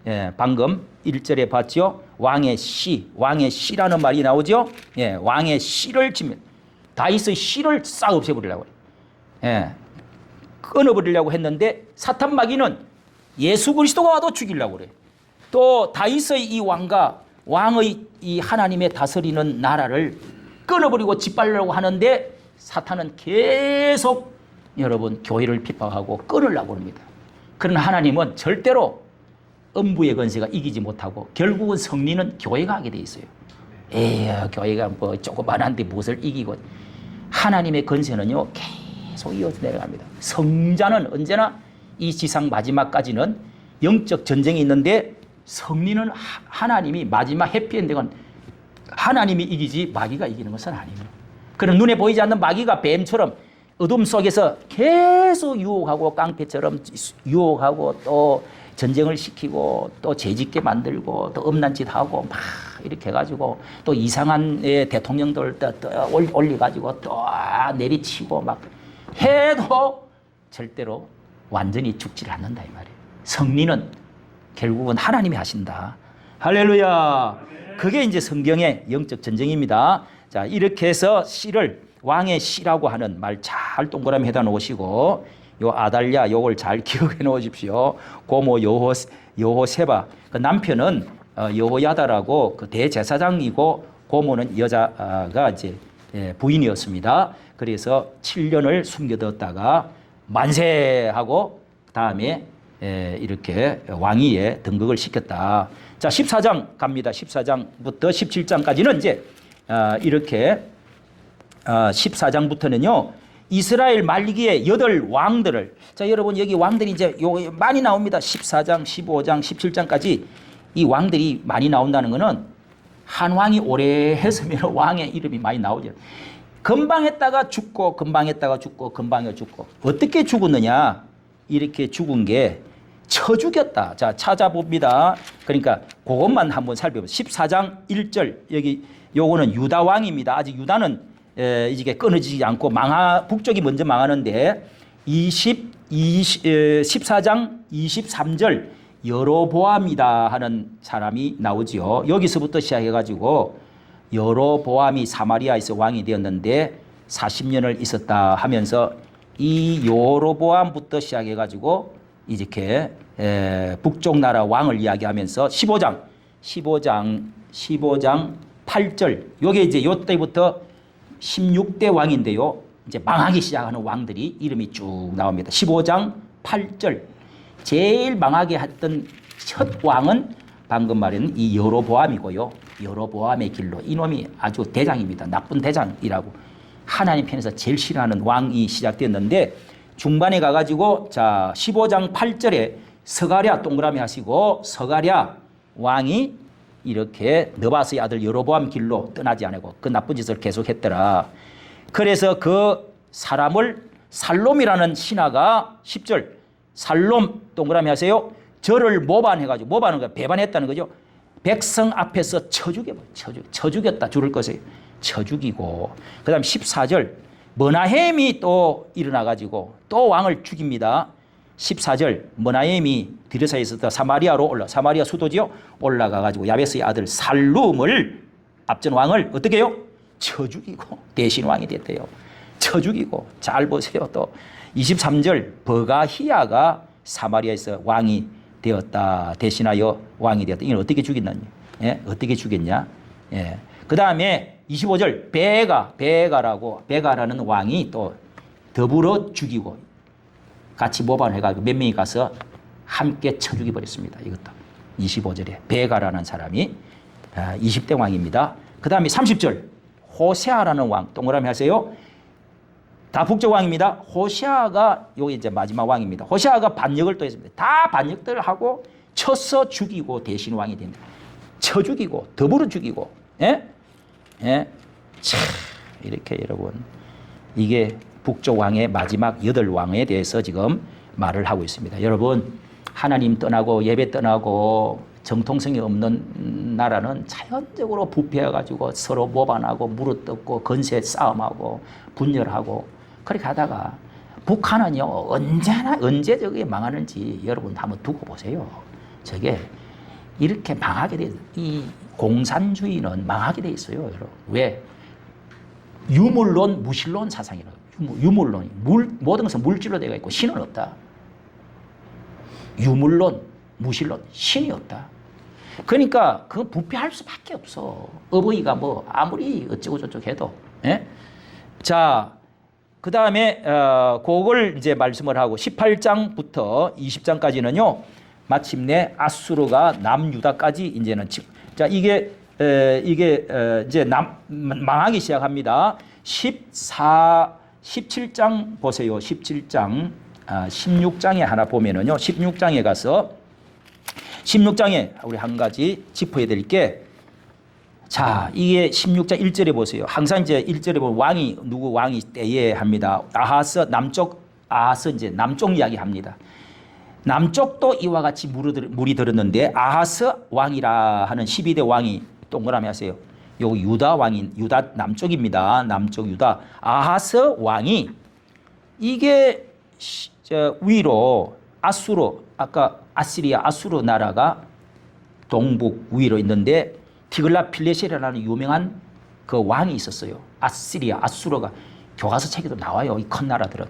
예, 방금 1절에 봤죠. 왕의 씨라는 말이 나오죠. 예, 왕의 씨를 치면 다윗의 씨를 싹 없애버리려고 예, 끊어버리려고 했는데 사탄 마귀는 예수 그리스도가 와도 죽이려고 그래. 또 다윗의 이 왕의 이 하나님의 다스리는 나라를 끊어버리고 짓밟으려고 하는데 사탄은 계속 여러분 교회를 핍박하고 끊으려고 합니다. 그러나 하나님은 절대로 음부의 권세가 이기지 못하고 결국은 승리는 교회가 하게 돼 있어요. 에휴, 교회가 뭐 조그만한데 무엇을 이기고. 하나님의 건세는요 계속 이어서 내려갑니다. 성자는 언제나 이 지상 마지막까지는 영적 전쟁이 있는데 승리는 하나님이 마지막 해피엔딩은 하나님이 이기지 마귀가 이기는 것은 아닙니다. 그런 눈에 보이지 않는 마귀가 뱀처럼 어둠 속에서 계속 유혹하고 깡패처럼 유혹하고 또 전쟁을 시키고 또 죄짓게 만들고 또 엄난 짓 하고 막 이렇게 해가지고 또 이상한 대통령들 또 올려가지고 또 내리치고 막 해도 절대로 완전히 죽질 않는다 이 말이에요. 승리는 결국은 하나님이 하신다. 할렐루야. 그게 이제 성경의 영적 전쟁입니다. 자, 이렇게 해서 씨를 왕의 씨라고 하는 말 잘 동그라미 해다 놓으시고 요 아달랴 요걸 잘 기억해 놓으십시오. 고모 여호세바 그 남편은 여호야다라고 그 대제사장이고 고모는 여자가 이제 부인이었습니다. 그래서 7년을 숨겨뒀다가 만세하고 다음에 이렇게 왕위에 등극을 시켰다. 자, 14장 갑니다. 14장부터 17장까지는 이제 이렇게 14장부터는요. 이스라엘 말기의 8왕들을 자, 여러분 여기 왕들이 이제 많이 나옵니다. 14장, 15장, 17장까지 이 왕들이 많이 나온다는 것은 한 왕이 오래 했으면 왕의 이름이 많이 나오죠. 금방 했다가 죽고 금방 했다가 죽고 금방 죽고 어떻게 죽었느냐? 이렇게 죽은 게 쳐 죽였다. 자, 찾아봅니다. 그러니까 그것만 한번 살펴보세요. 14장 1절 여기 요거는 유다 왕입니다. 아직 유다는 이게 끊어지지 않고 북쪽이 먼저 망하는데 14장 23절 여로보암이다 하는 사람이 나오지요. 여기서부터 시작해가지고 여로보암이 사마리아에서 왕이 되었는데 40년을 있었다 하면서 이 여로보암부터 시작해가지고 이렇게 북쪽 나라 왕을 이야기하면서 15장 8절 요게 이제 요때부터 16대 왕인데요. 이제 망하기 시작하는 왕들이 이름이 쭉 나옵니다. 15장 8절 제일 망하게 했던 첫 왕은 방금 말한 이 여로보암이고요. 여로보암의 길로 이놈이 아주 대장입니다. 나쁜 대장이라고 하나님 편에서 제일 싫어하는 왕이 시작됐는데 중반에 가가지고 자 15장 8절에 스가랴 동그라미 하시고 스가랴 왕이 이렇게 느바스의 아들 여로보암 길로 떠나지 않고 그 나쁜 짓을 계속했더라. 그래서 그 사람을 살롬이라는 신하가 10절 살롬 동그라미 하세요. 저를 모반해가지고 모반은 거 배반했다는 거죠. 백성 앞에서 쳐 죽였다 줄을 것을 쳐 죽이고 그 다음 14절 머나헴이 또 일어나가지고 또 왕을 죽입니다. 14절 머나헴이 디르사에서 사마리아로 사마리아 수도지요. 올라가가지고 야베스의 아들 살룸을 앞전 왕을 어떻게 해요? 쳐 죽이고 대신 왕이 됐대요. 쳐 죽이고 잘 보세요. 또 23절 버가히야가 사마리아에서 왕이 되었다. 대신하여 왕이 되었다. 이건 어떻게 죽였느냐? 예? 어떻게 죽였냐? 예. 그 다음에 25절 베가라는 왕이 또 더불어 죽이고 같이 모반해가지고 몇 명이 가서 함께 쳐 죽여버렸습니다. 이것도 25절에 베가라는 사람이 20대 왕입니다. 그 다음에 30절 호세아라는 왕 동그라미 하세요. 다 북쪽 왕입니다. 호세아가 여기 이제 마지막 왕입니다. 호세아가 반역을 또 했습니다. 다 반역들을 하고 쳐서 죽이고 대신 왕이 됩니다. 쳐 죽이고 더불어 죽이고 예? 예? 참 이렇게 여러분 이게 북쪽 왕의 마지막 8왕에 대해서 지금 말을 하고 있습니다. 여러분 하나님 떠나고 예배 떠나고 정통성이 없는 나라는 자연적으로 부패해가지고 서로 모반하고 무릇뜯고 건세 싸움하고 분열하고 그렇게 하다가 북한은요 언제 저게 망하는지 여러분 한번 두고 보세요. 저게 이렇게 망하게 돼 이 공산주의는 망하게 돼 있어요. 여러분 왜? 유물론 무신론 사상이라고. 유물론이 모든 것은 물질로 되어 있고 신은 없다. 유물론, 무신론, 신이 없다. 그러니까 그건 부패할 수밖에 없어. 어버이가 뭐 아무리 어쩌고 저쩌고 해도. 예? 자, 그 다음에 그걸 이제 말씀을 하고 18장부터 20장까지는요. 마침내 아수르가 남유다까지 이제는 자 이게 이게 이제 망하기 시작합니다. 17장 보세요. 17장, 16장에 하나 보면은요. 16장에 가서 16장에 우리 한 가지 짚어야 될 게, 자, 이게 16장 1절에 보세요. 항상 이제 1절에 보면 왕이, 누구 왕이 때에 합니다. 아하스, 아하스 이제 남쪽 이야기 합니다. 남쪽도 이와 같이 물이 들었는데, 아하스 왕이라 하는 12대 왕이 동그라미 하세요. 요 유다 왕인, 유다 남쪽입니다. 남쪽 유다. 아하스 왕이 이게 위로 아수르, 아까 아시리아 아수르 나라가 동북 위로 있는데, 디글라필레셀이라는 유명한 그 왕이 있었어요. 아시리아 아수르가 교과서 책에도 나와요. 이 큰 나라들은.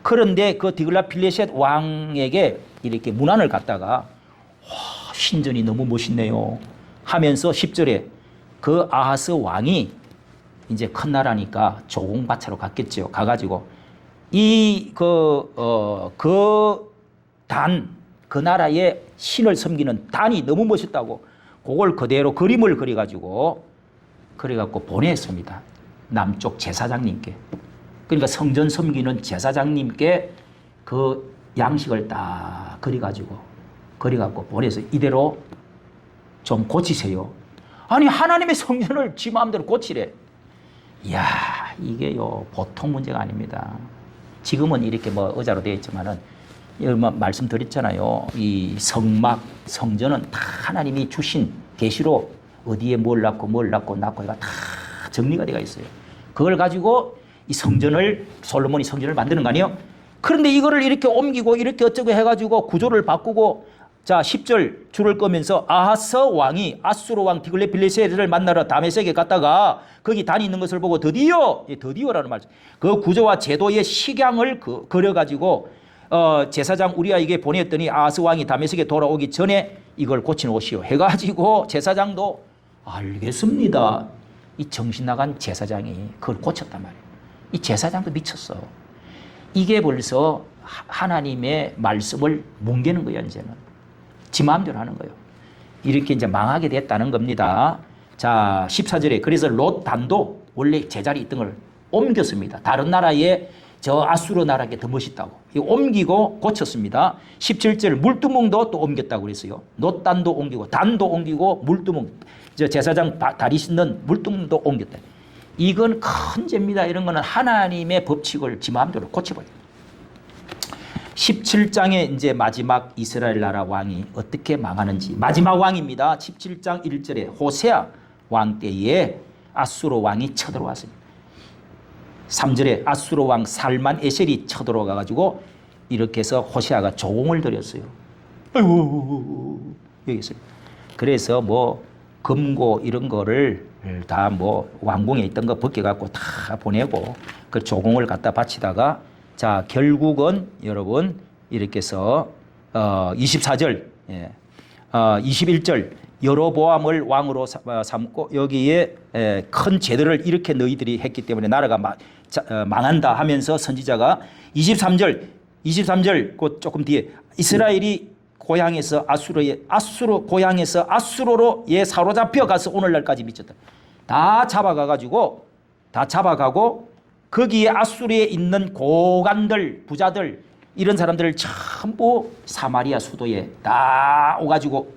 그런데 그 디글라필레셋 왕에게 이렇게 문안을 갖다가, 와, 신전이 너무 멋있네요 하면서 10절에 그 아하스 왕이 이제 큰 나라니까 조공바차로 갔겠죠. 가가지고 그 나라의 신을 섬기는 단이 너무 멋있다고 그걸 그대로 그림을 그려가지고 보냈습니다. 남쪽 제사장님께. 그러니까 성전 섬기는 제사장님께 그 양식을 딱 그려갖고 보내서 이대로 좀 고치세요. 아니, 하나님의 성전을 지 마음대로 고치래. 이야, 이게요, 보통 문제가 아닙니다. 지금은 이렇게 뭐 의자로 되어 있지만은, 말씀드렸잖아요. 이 성전은 다 하나님이 주신 계시로 어디에 뭘 낳고 해가 다 정리가 되어 있어요. 그걸 가지고 이 솔로몬이 성전을 만드는 거 아니에요? 그런데 이거를 이렇게 옮기고 이렇게 어쩌고 해가지고 구조를 바꾸고, 자, 10절 줄을 끄면서 아하스 왕이 아수르 왕 디글라필레셀을 만나러 다메섹에 갔다가 거기 단이 있는 것을 보고 드디어라는 말, 그 구조와 제도의 식양을 그려가지고 제사장 우리아에게 보냈더니, 아하스 왕이 다메섹에 돌아오기 전에 이걸 고치놓으시오 해가지고 제사장도 알겠습니다. 이 정신 나간 제사장이 그걸 고쳤단 말이에요. 이 제사장도 미쳤어. 이게 벌써 하나님의 말씀을 뭉개는 거예요. 이제는 지 마음대로 하는 거예요. 이렇게 이제 망하게 됐다는 겁니다. 자, 14절에 그래서 롯단도 원래 제자리에 있던 걸 옮겼습니다. 다른 나라에 저 아수르 나라에 더 멋있다고 옮기고 고쳤습니다. 17절 물두멍도 또 옮겼다고 그랬어요. 롯단도 옮기고 단도 옮기고 물두멍, 저 제사장 다리 씻는 물두멍도 옮겼다. 이건 큰 죄입니다. 이런 거는 하나님의 법칙을 지 마음대로 고쳐버려요. 17장에 이제 마지막 이스라엘 나라 왕이 어떻게 망하는지, 마지막 왕입니다. 17장 1절에 호세아 왕 때에 아수르 왕이 쳐들어왔습니다. 3절에 아수르 왕 살만 에셀이 쳐들어가가지고 이렇게 해서 호세아가 조공을 드렸어요. 아이고, 여기 있어요. 그래서 뭐 금고 이런 거를 다 뭐 왕궁에 있던 거 벗겨갖고 다 보내고 그 조공을 갖다 바치다가, 자, 결국은 여러분 이렇게 해서 24절, 21절 여로보암을 왕으로 삼고 여기에 큰 죄들을 이렇게 너희들이 했기 때문에 나라가 망한다 하면서 선지자가 23절 그 조금 뒤에 이스라엘이 고향에서 아수르 고향에서 아수르로 사로잡혀 가서 오늘날까지 미쳤다. 다 잡아가고 거기에 아수르에 있는 고관들, 부자들, 이런 사람들을 전부 사마리아 수도에 다 오가지고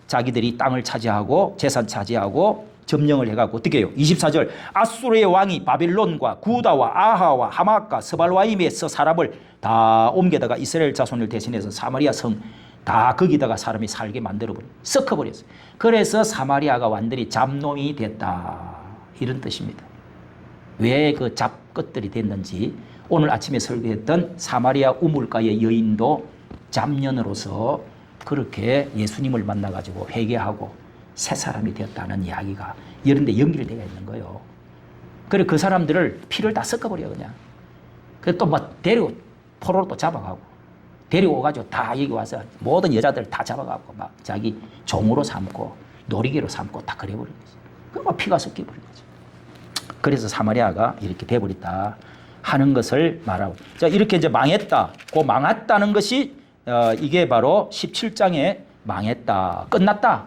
자기들이 땅을 차지하고 재산 차지하고 점령을 해가고 어떻게 해요? 24절 아수르의 왕이 바벨론과 구다와 아하와 하마과 스발와임에서 사람을 다 옮겨다가 이스라엘 자손을 대신해서 사마리아 성 다 거기다가 사람이 살게 만들어버려, 섞어버렸어요. 그래서 사마리아가 완전히 잡놈이 됐다, 이런 뜻입니다. 왜 그 잡것들이 됐는지 오늘 아침에 설교했던 사마리아 우물가의 여인도 잡년으로서 그렇게 예수님을 만나가지고 회개하고 새 사람이 되었다는 이야기가 이런 데 연결되어 있는 거예요. 그래 그 사람들을 피를 다 섞어버려 그냥. 그래 또 막 포로로 또 잡아가고 데려오가지고 다 여기 와서 모든 여자들 다 잡아가고 막 자기 종으로 삼고 놀이개로 삼고 다 그래버린 거지. 그럼 피가 섞여버린 거지. 그래서 사마리아가 이렇게 돼버렸다 하는 것을 말하고, 자, 이렇게 이제 망했다. 그 망했다는 것이 이게 바로 17장에 망했다, 끝났다,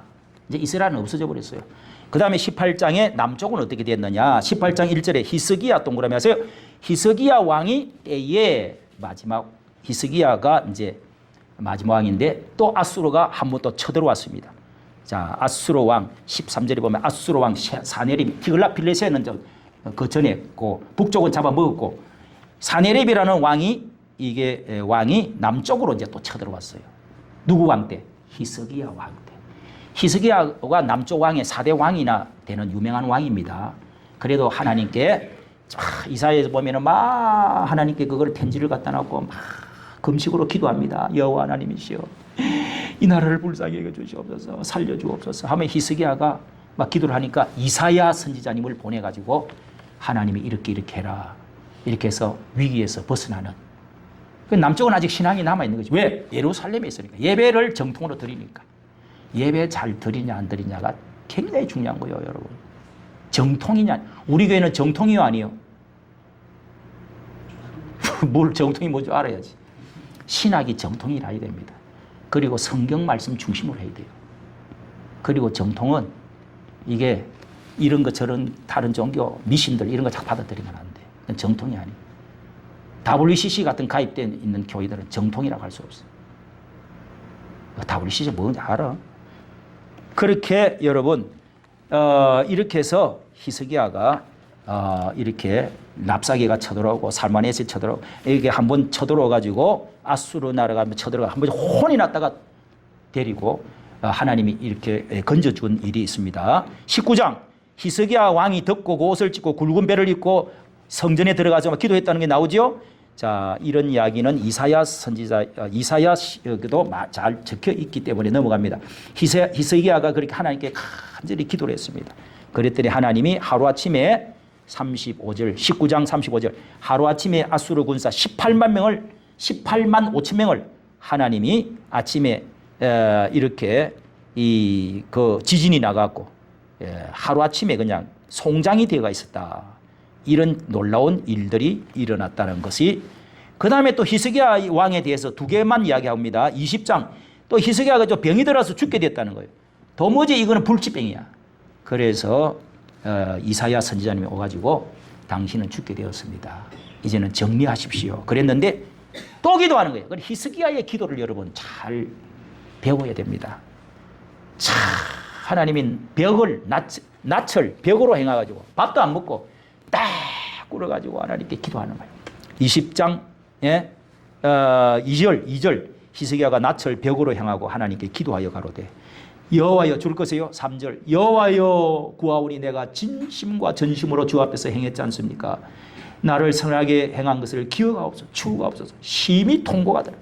이제 이스라엘은 없어져 버렸어요. 그 다음에 18장의 남쪽은 어떻게 됐느냐. 18장 1절에 히스기야 동그라미 하세요. 히스기야 왕이 때에 마지막 히스기야가 이제 마지막 왕인데 또 아수르가 한 번 또 쳐들어왔습니다. 자, 아수르 왕 13절에 보면 아수르 왕 사네립 디글라필레셋은 그 전에 있고 북쪽은 잡아먹었고 사네립이라는 왕이 이게 왕이 남쪽으로 이제 또 쳐들어왔어요. 누구 왕 때? 히스기야 왕 때. 히스기야가 남쪽 왕의 4대 왕이나 되는 유명한 왕입니다. 그래도 하나님께 이사야에서 보면은 막 하나님께 그걸 편지를 갖다 놨고 막 금식으로 기도합니다. 여호와 하나님이시여 이 나라를 불쌍히 여겨 주시옵소서 살려 주옵소서 하면 히스기야가 막 기도를 하니까 이사야 선지자님을 보내가지고 하나님이 이렇게 해라 이렇게 해서 위기에서 벗어나는. 남쪽은 아직 신앙이 남아있는 거지. 왜? 예루살렘에 있으니까. 예배를 정통으로 드리니까. 예배 잘 드리냐 안 드리냐가 굉장히 중요한 거예요, 여러분. 정통이냐. 우리 교회는 정통이요 아니요? 뭘 정통이 뭔지 알아야지. 신학이 정통이라 해야 됩니다. 그리고 성경 말씀 중심으로 해야 돼요. 그리고 정통은 이게 이런 것 저런 다른 종교 미신들 이런 거 자꾸 받아들이면 안 돼. 그건 정통이 아니에요. WCC 같은 가입된 있는 교회들은 정통이라고 할 수 없어요. WCC 뭔지 알아? 그렇게 여러분 이렇게 해서 히스기야가 이렇게 랍사게가 쳐들어오고 살마네스이 쳐들어오고 이게 한번 쳐들어와 가지고 아수르 나라가 쳐들어가 한번 혼이 났다가 데리고 하나님이 이렇게 건져준 일이 있습니다. 19장 히스기야 왕이 덮고 그 옷을 찢고 굵은 배를 입고 성전에 들어가서 기도했다는 게 나오죠. 자, 이런 이야기는 이사야 선지자 이사야에도 잘 적혀 있기 때문에 넘어갑니다. 히스기야가 그렇게 하나님께 간절히 기도를 했습니다. 그랬더니 하나님이 하루아침에 35절 19장 35절 하루아침에 아수르 군사 18만 5천 명을 하나님이 아침에 이렇게 그 지진이 나갔고 하루아침에 그냥 송장이 되어가 있었다. 이런 놀라운 일들이 일어났다는 것이. 그 다음에 또 히스기야 왕에 대해서 두 개만 이야기합니다. 20장 또 히스기야가 병이 들어서 죽게 됐다는 거예요. 도무지 이거는 불치병이야. 그래서 이사야 선지자님이 오가지고 당신은 죽게 되었습니다. 이제는 정리하십시오. 그랬는데 또 기도하는 거예요. 히스기야의 기도를 여러분 잘 배워야 됩니다. 자, 하나님이 벽을 낯을 벽으로 행해가지고 밥도 안 먹고 딱 꿇어가지고 하나님께 기도하는 거예요. 20장 2절 히스기야가 낯을 벽으로 향하고 하나님께 기도하여 가로되 여호와여 줄 것이요. 3절 여호와여 구하오니 내가 진심과 전심으로 주 앞에서 행했지 않습니까? 나를 선하게 행한 것을 기억하옵소서 추구하옵소서. 심히 통고가 들어.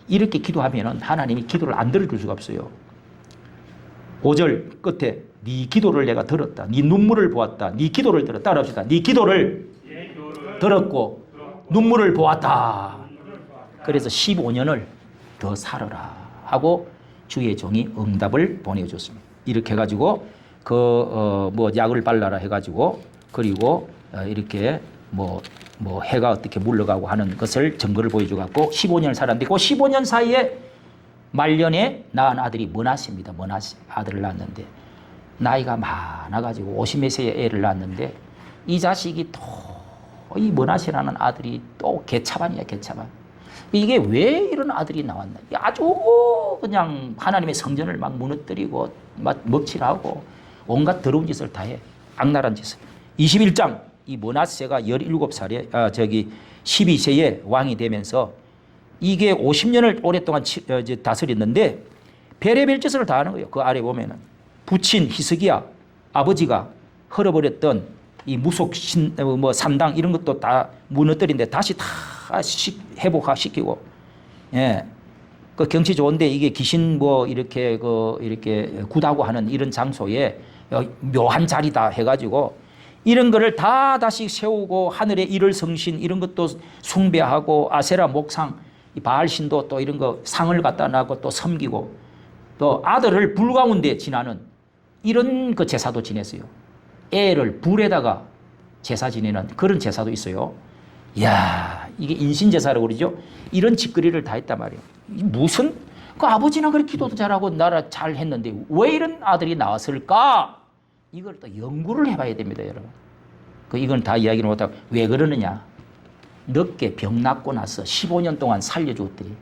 이렇게 기도하면 하나님이 기도를 안 들어줄 수가 없어요. 5절 끝에 네 기도를 내가 들었다. 네 눈물을 보았다. 네 기도를 들었다. 따라합시다. 네 기도를 들었고 눈물을 보았다. 그래서 15년을 더 살아라 하고 주의 종이 응답을 보내줬습니다. 이렇게 해가지고 약을 발라라 해가지고 그리고 이렇게 해가 어떻게 물러가고 하는 것을 증거를 보여줘갖고 15년을 살았는데 그 15년 사이에 말년에 낳은 아들이 머나시입니다. 머나시 아들을 낳았는데 나이가 많아가지고 50몇 세에 애를 낳았는데 이 자식이 또 이 머나시라는 아들이 또 개차반이야 개차반. 이게 왜 이런 아들이 나왔나? 아주 그냥 하나님의 성전을 막 무너뜨리고 막 먹칠하고 온갖 더러운 짓을 다 해. 악랄한 짓을. 21장 이 머나세가 17살에 12세에 왕이 되면서 이게 50년을 오랫동안 다스렸는데 별의별 짓을 다 하는 거예요. 그 아래 보면은 부친 히스기야 아버지가 헐어버렸던 이 무속 산당 이런 것도 다 무너뜨린데 다시 다 회복시키고, 예, 그 경치 좋은데 이게 귀신 이렇게 굿하고 하는 이런 장소에 묘한 자리다 해가지고 이런 거를 다 다시 세우고 하늘의 일월 성신 이런 것도 숭배하고 아세라 목상 바알신도 또 이런 거 상을 갖다 놔고 또 섬기고 또 아들을 불 가운데 지나는 이런 그 제사도 지냈어요. 애를 불에다가 제사 지내는 그런 제사도 있어요. 이야, 이게 인신제사라고 그러죠. 이런 짓거리를 다 했단 말이에요. 무슨 그 아버지나 그렇게 기도도 잘하고 나라 잘 했는데 왜 이런 아들이 나왔을까? 이걸 또 연구를 해봐야 됩니다, 여러분. 이건 다 이야기를 못하고 왜 그러느냐? 늦게 병 낫고 나서 15년 동안 살려줬더니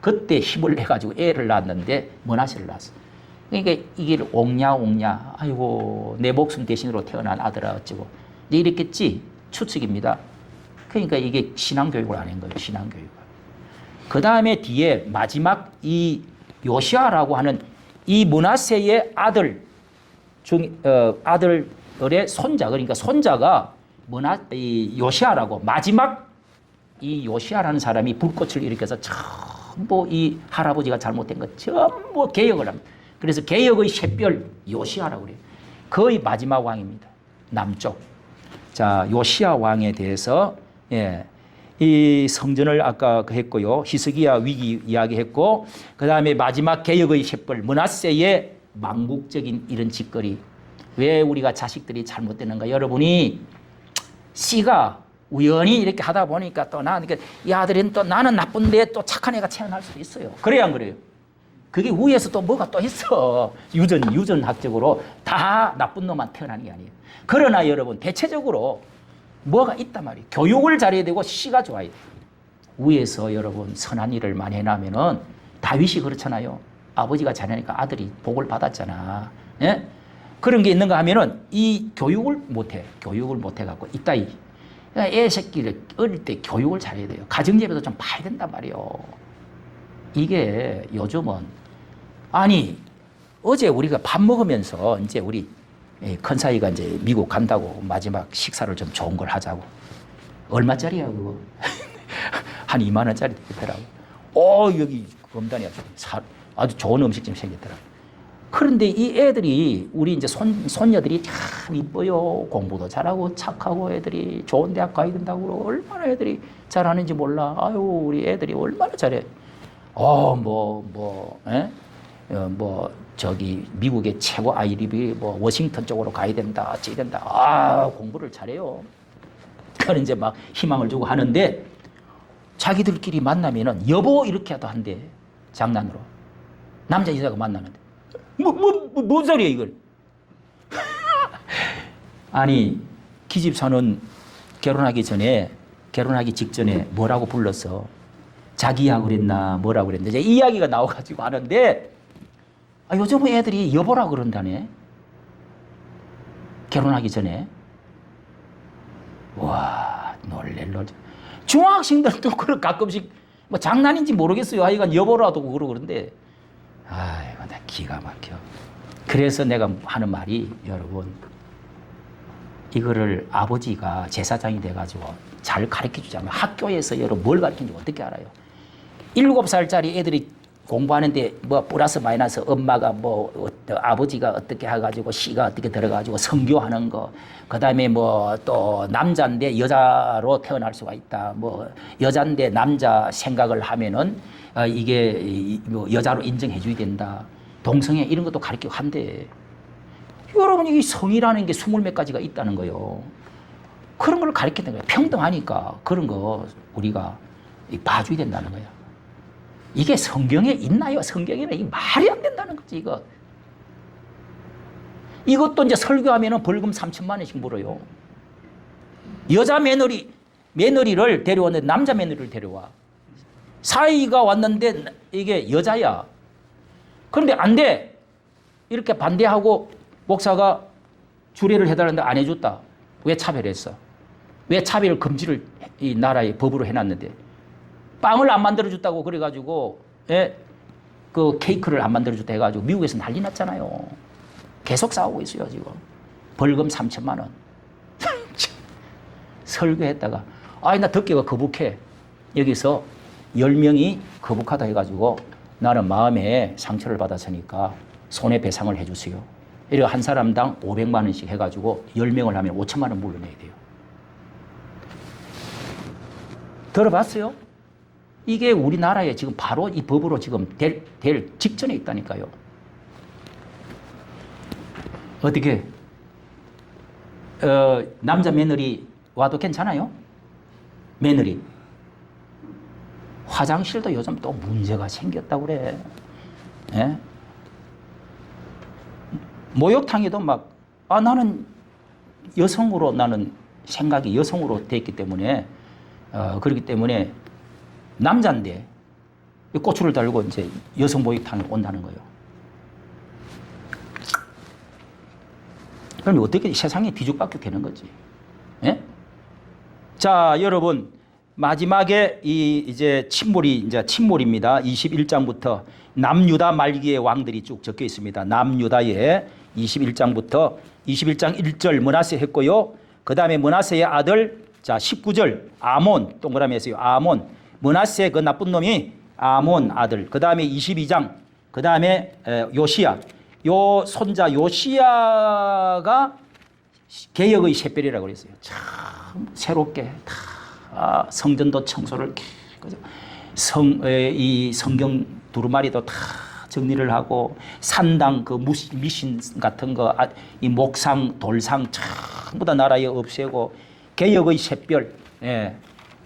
그때 힘을 내가지고 애를 낳았는데 머나시를 낳았어. 그러니까 이게 옹냐 아이고 내 목숨 대신으로 태어난 아들아 어쩌고 이랬겠지 추측입니다. 그러니까 이게 신앙교육을 안 한 거예요. 신앙교육을. 그 다음에 뒤에 마지막 이 요시아라고 하는 이 므낫세의 아들의 손자, 그러니까 손자가 이 요시아라고 마지막 이 요시아라는 사람이 불꽃을 일으켜서 전부 이 할아버지가 잘못된 것 전부 개혁을 합니다. 그래서 개혁의 샛별 요시아라고 그래요. 거의 마지막 왕입니다. 남쪽. 자, 요시아 왕에 대해서 이 성전을 아까 했고요. 히스기야 위기 이야기했고, 그 다음에 마지막 개혁의 샛별 므낫세의 망국적인 이런 짓거리. 왜 우리가 자식들이 잘못되는가? 여러분이 씨가 우연히 이렇게 하다 보니까 또 그러니까 이 아들은 또 나는 나쁜데 또 착한 애가 태어날 수도 있어요. 그래야 안 그래요? 그게 위에서 또 뭐가 또 있어. 유전학적으로 다 나쁜 놈만 태어나는 게 아니에요. 그러나 여러분 대체적으로 뭐가 있단 말이에요. 교육을 잘해야 되고 씨가 좋아야 돼요. 위에서 여러분 선한 일을 많이 해놔면은 다윗이 그렇잖아요. 아버지가 잘하니까 아들이 복을 받았잖아. 예? 그런 게 있는가 하면은 이 교육을 못해. 교육을 못해갖고 이따위. 그러니까 애 새끼를 어릴 때 교육을 잘해야 돼요. 가정예배도 좀 봐야 된단 말이에요. 이게 요즘은 아니 어제 우리가 밥 먹으면서 이제 우리 큰 사이가 이제 미국 간다고 마지막 식사를 좀 좋은 걸 하자고. 얼마짜리야 그거? 한 2만 원짜리 되더라고. 여기 검단이 아주 좋은 음식점 생겼더라고. 그런데 이 애들이 우리 이제 손녀들이 참 이뻐요. 공부도 잘하고 착하고 애들이 좋은 대학 가야 된다고 그러고 얼마나 애들이 잘하는지 몰라. 아유 우리 애들이 얼마나 잘해. 저기 미국의 최고 아이리비 워싱턴 쪽으로 가야 된다, 어찌 된다. 공부를 잘해요. 그런 이제 막 희망을 주고 하는데 자기들끼리 만나면은 여보 이렇게 하도 한대. 장난으로. 남자 여자가 만나는데. 뭔 소리야 이걸? 아니 기집사는 결혼하기 직전에 뭐라고 불렀어? 자기야 그랬나 뭐라고 그랬는데 이제 이야기가 나와가지고 하는데 요즘 애들이 여보라고 그런다네. 결혼하기 전에. 와 놀래. 중학생들도 그런 가끔씩 뭐 장난인지 모르겠어요. 하여간 여보라도 그러고 그런데 아이고 나 기가 막혀. 그래서 내가 하는 말이 여러분 이거를 아버지가 제사장이 돼가지고 잘 가르쳐 주자면 학교에서 여러분 뭘 가르치는지 어떻게 알아요? 7살짜리 애들이 공부하는데 뭐 플러스 마이너스 엄마가 아버지가 어떻게 해가지고 씨가 어떻게 들어가지고 성교하는 거, 그 다음에 뭐 또 남자인데 여자로 태어날 수가 있다. 뭐 여자인데 남자 생각을 하면은 이게 뭐 여자로 인정해줘야 된다. 동성애 이런 것도 가르치고 한대. 여러분 이 성이라는 게 20몇 가지가 있다는 거요. 그런 걸 가르치는 거예요. 평등하니까 그런 거 우리가 봐줘야 된다는 거야. 이게 성경에 있나요? 성경에는 이게 말이 안 된다는 거지, 이거. 이것도 이제 설교하면은 벌금 3천만 원씩 물어요. 여자 며느리를 데려왔는데 남자 며느리를 데려와. 사위가 왔는데 이게 여자야. 그런데 안 돼. 이렇게 반대하고 목사가 주례를 해달라는데 안 해줬다. 왜 차별했어? 왜 차별 금지를 이 나라의 법으로 해놨는데? 빵을 안 만들어줬다고 그래가지고, 그 케이크를 안 만들어줬다 해가지고 미국에서 난리 났잖아요. 계속 싸우고 있어요, 지금. 벌금 3천만 원. 설교했다가, 나 듣기가 거북해. 여기서 10명이 거북하다 해가지고 나는 마음에 상처를 받았으니까 손해배상을 해주세요. 이렇게 한 사람당 500만 원씩 해가지고 10명을 하면 5천만 원 물러내야 돼요. 들어봤어요? 이게 우리나라에 지금 바로 이 법으로 지금 될 직전에 있다니까요. 어떻게? 남자 며느리 와도 괜찮아요? 며느리. 화장실도 요즘 또 문제가 생겼다고 그래. 예? 목욕탕에도 막 나는 여성으로 나는 생각이 여성으로 됐기 때문에 그렇기 때문에 남자인데 고추를 달고 이제 여성 목욕탕에 온다는 거예요. 그럼 어떻게 세상이 뒤죽박죽 되는 거지? 예? 자, 여러분 마지막에 이제 침몰입니다. 21장부터 남유다 말기의 왕들이 쭉 적혀 있습니다. 남유다의 21장부터 21장 1절 므낫세 했고요. 그 다음에 므낫세의 아들, 자 19절 아몬, 동그라미 했어요. 아몬, 므낫세 그 나쁜 놈이 아몬 아들. 그 다음에 22장, 그 다음에 요시야. 요 손자 요시야가 개혁의 샛별이라고 그랬어요. 참 새롭게 다 성전도 청소를 이 성경 두루마리도 다 정리를 하고 산당 그 미신 같은 거 이 목상 돌상 전부 다 나라에 없애고 개혁의 샛별, 예,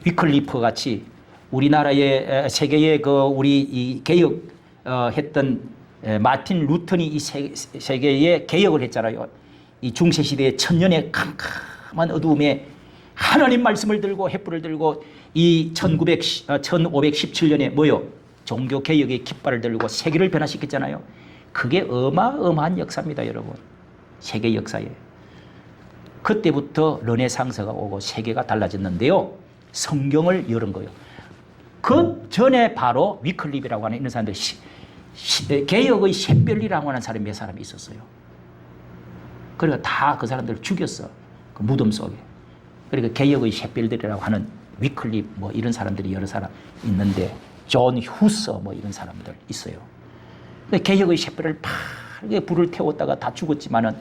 위클리프 같이 우리나라의 세계의 그 우리 이 개혁 했던 마틴 루턴이 이 세계에 개혁을 했잖아요. 이 중세시대의 천년의 캄캄한 어두움에 하나님 말씀을 들고 횃불을 들고 이 1517년에 뭐요? 종교개혁의 깃발을 들고 세계를 변화시켰잖아요. 그게 어마어마한 역사입니다, 여러분. 세계 역사에. 그때부터 르네상스가 오고 세계가 달라졌는데요. 성경을 열은 거예요. 그 전에 바로 위클립이라고 하는 이런 사람들이 개혁의 샛별이라고 하는 사람이 몇 사람이 있었어요. 그러니까 다 그 사람들을 죽였어. 그 무덤 속에. 그러니까 개혁의 샛별들이라고 하는 위클립 뭐 이런 사람들이 여러 사람 있는데 존 후서 뭐 이런 사람들 있어요. 개혁의 샛별을 파르게 불을 태웠다가 다 죽었지만은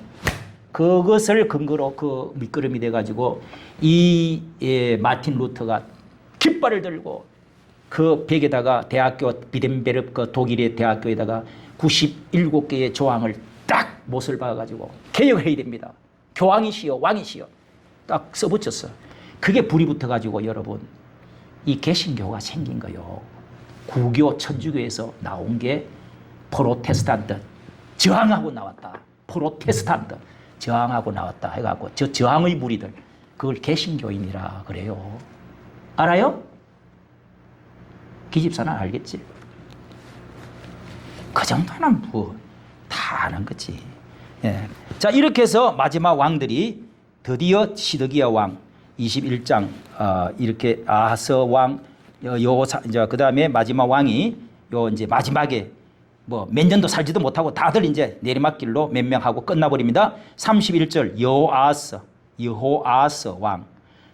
그것을 근거로 그 밑거름이 돼가지고 이 마틴 루터가 깃발을 들고 그 벽에다가 대학교 비덴베르크 그 독일의 대학교에다가 97개의 조항을 딱 못을 박아가지고 개혁해야 됩니다. 교황이시여 왕이시여 딱 써붙였어. 그게 불이 붙어가지고 여러분 이 개신교가 생긴 거요. 구교 천주교에서 나온 게 프로테스탄트 저항하고 나왔다. 프로테스탄트 저항하고 나왔다 해갖고 저 저항의 무리들 그걸 개신교인이라 그래요. 알아요? 기집사는 알겠지? 그 정도는 뭐 다 아는 거지. 예. 자 이렇게 해서 마지막 왕들이 드디어 시드기야 왕 21장 이렇게 아하스 왕 이제 그 다음에 마지막 왕이 요 이제 마지막에 뭐 몇 년도 살지도 못하고 다들 이제 내리막길로 몇 명하고 끝나버립니다. 31절 여호아스 왕.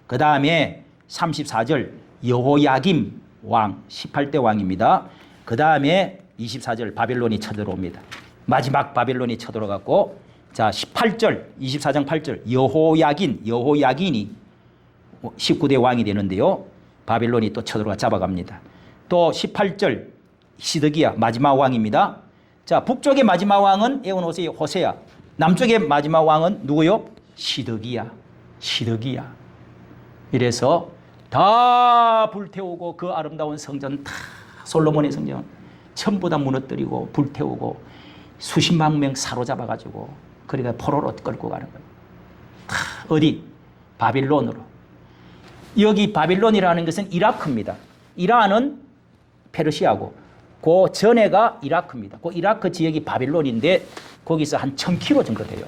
그 다음에 34절 여호야김 왕 18대 왕입니다. 그 다음에 24절 바벨론이 쳐들어옵니다. 마지막 바벨론이 쳐들어갔고 자 18절 24장 8절 여호야긴이 19대 왕이 되는데요. 바벨론이 또 쳐들어가 잡아갑니다. 또 18절 시드기야 마지막 왕입니다. 자 북쪽의 마지막 왕은 에오노스의 호세야. 남쪽의 마지막 왕은 누구요? 시드기야. 이래서 다 불태우고 그 아름다운 성전 다 솔로몬의 성전 전부 다 무너뜨리고 불태우고 수십만 명 사로잡아가지고 그러니까 포로로 끌고 가는 거예요. 다 어디? 바빌론으로. 여기 바빌론이라는 것은 이라크입니다. 이란은 페르시아고 그 전에가 이라크입니다. 그 이라크 지역이 바빌론인데 거기서 한 1000km 정도 돼요.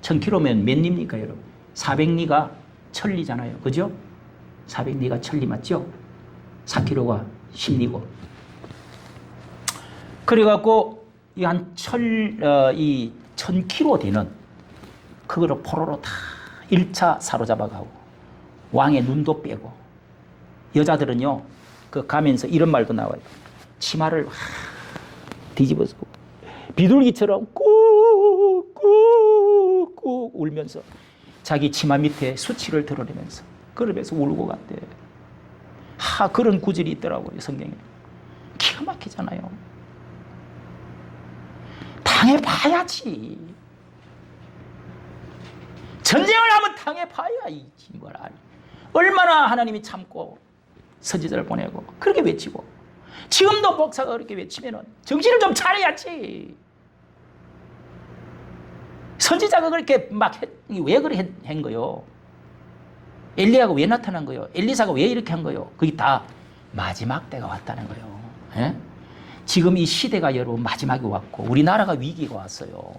1000km면 몇 리입니까 여러분? 400리가 1000리잖아요. 그죠? 400리가 1000리 맞죠? 4km가 10리고. 그래갖고 이 한 1000km 되는 그거를 포로로 다 1차 사로잡아가고 왕의 눈도 빼고 여자들은요 그 가면서 이런 말도 나와요. 치마를 뒤집어서 비둘기처럼 꾹꾹꾹 울면서 자기 치마 밑에 수치를 드러내면서 그러면서 울고 갔대. 그런 구절이 있더라고요 성경에. 기가 막히잖아요. 당해봐야지. 전쟁을 하면 당해봐야 이 친구를. 얼마나 하나님이 참고 선지자를 보내고 그렇게 외치고 지금도 목사가 그렇게 외치면은 정신을 좀 차려야지. 선지자가 그렇게 왜 그렇게 한 거요? 엘리야가 왜 나타난 거요? 엘리사가 왜 이렇게 한 거요? 그게 다 마지막 때가 왔다는 거요. 예? 지금 이 시대가 여러분 마지막이 왔고 우리나라가 위기가 왔어요.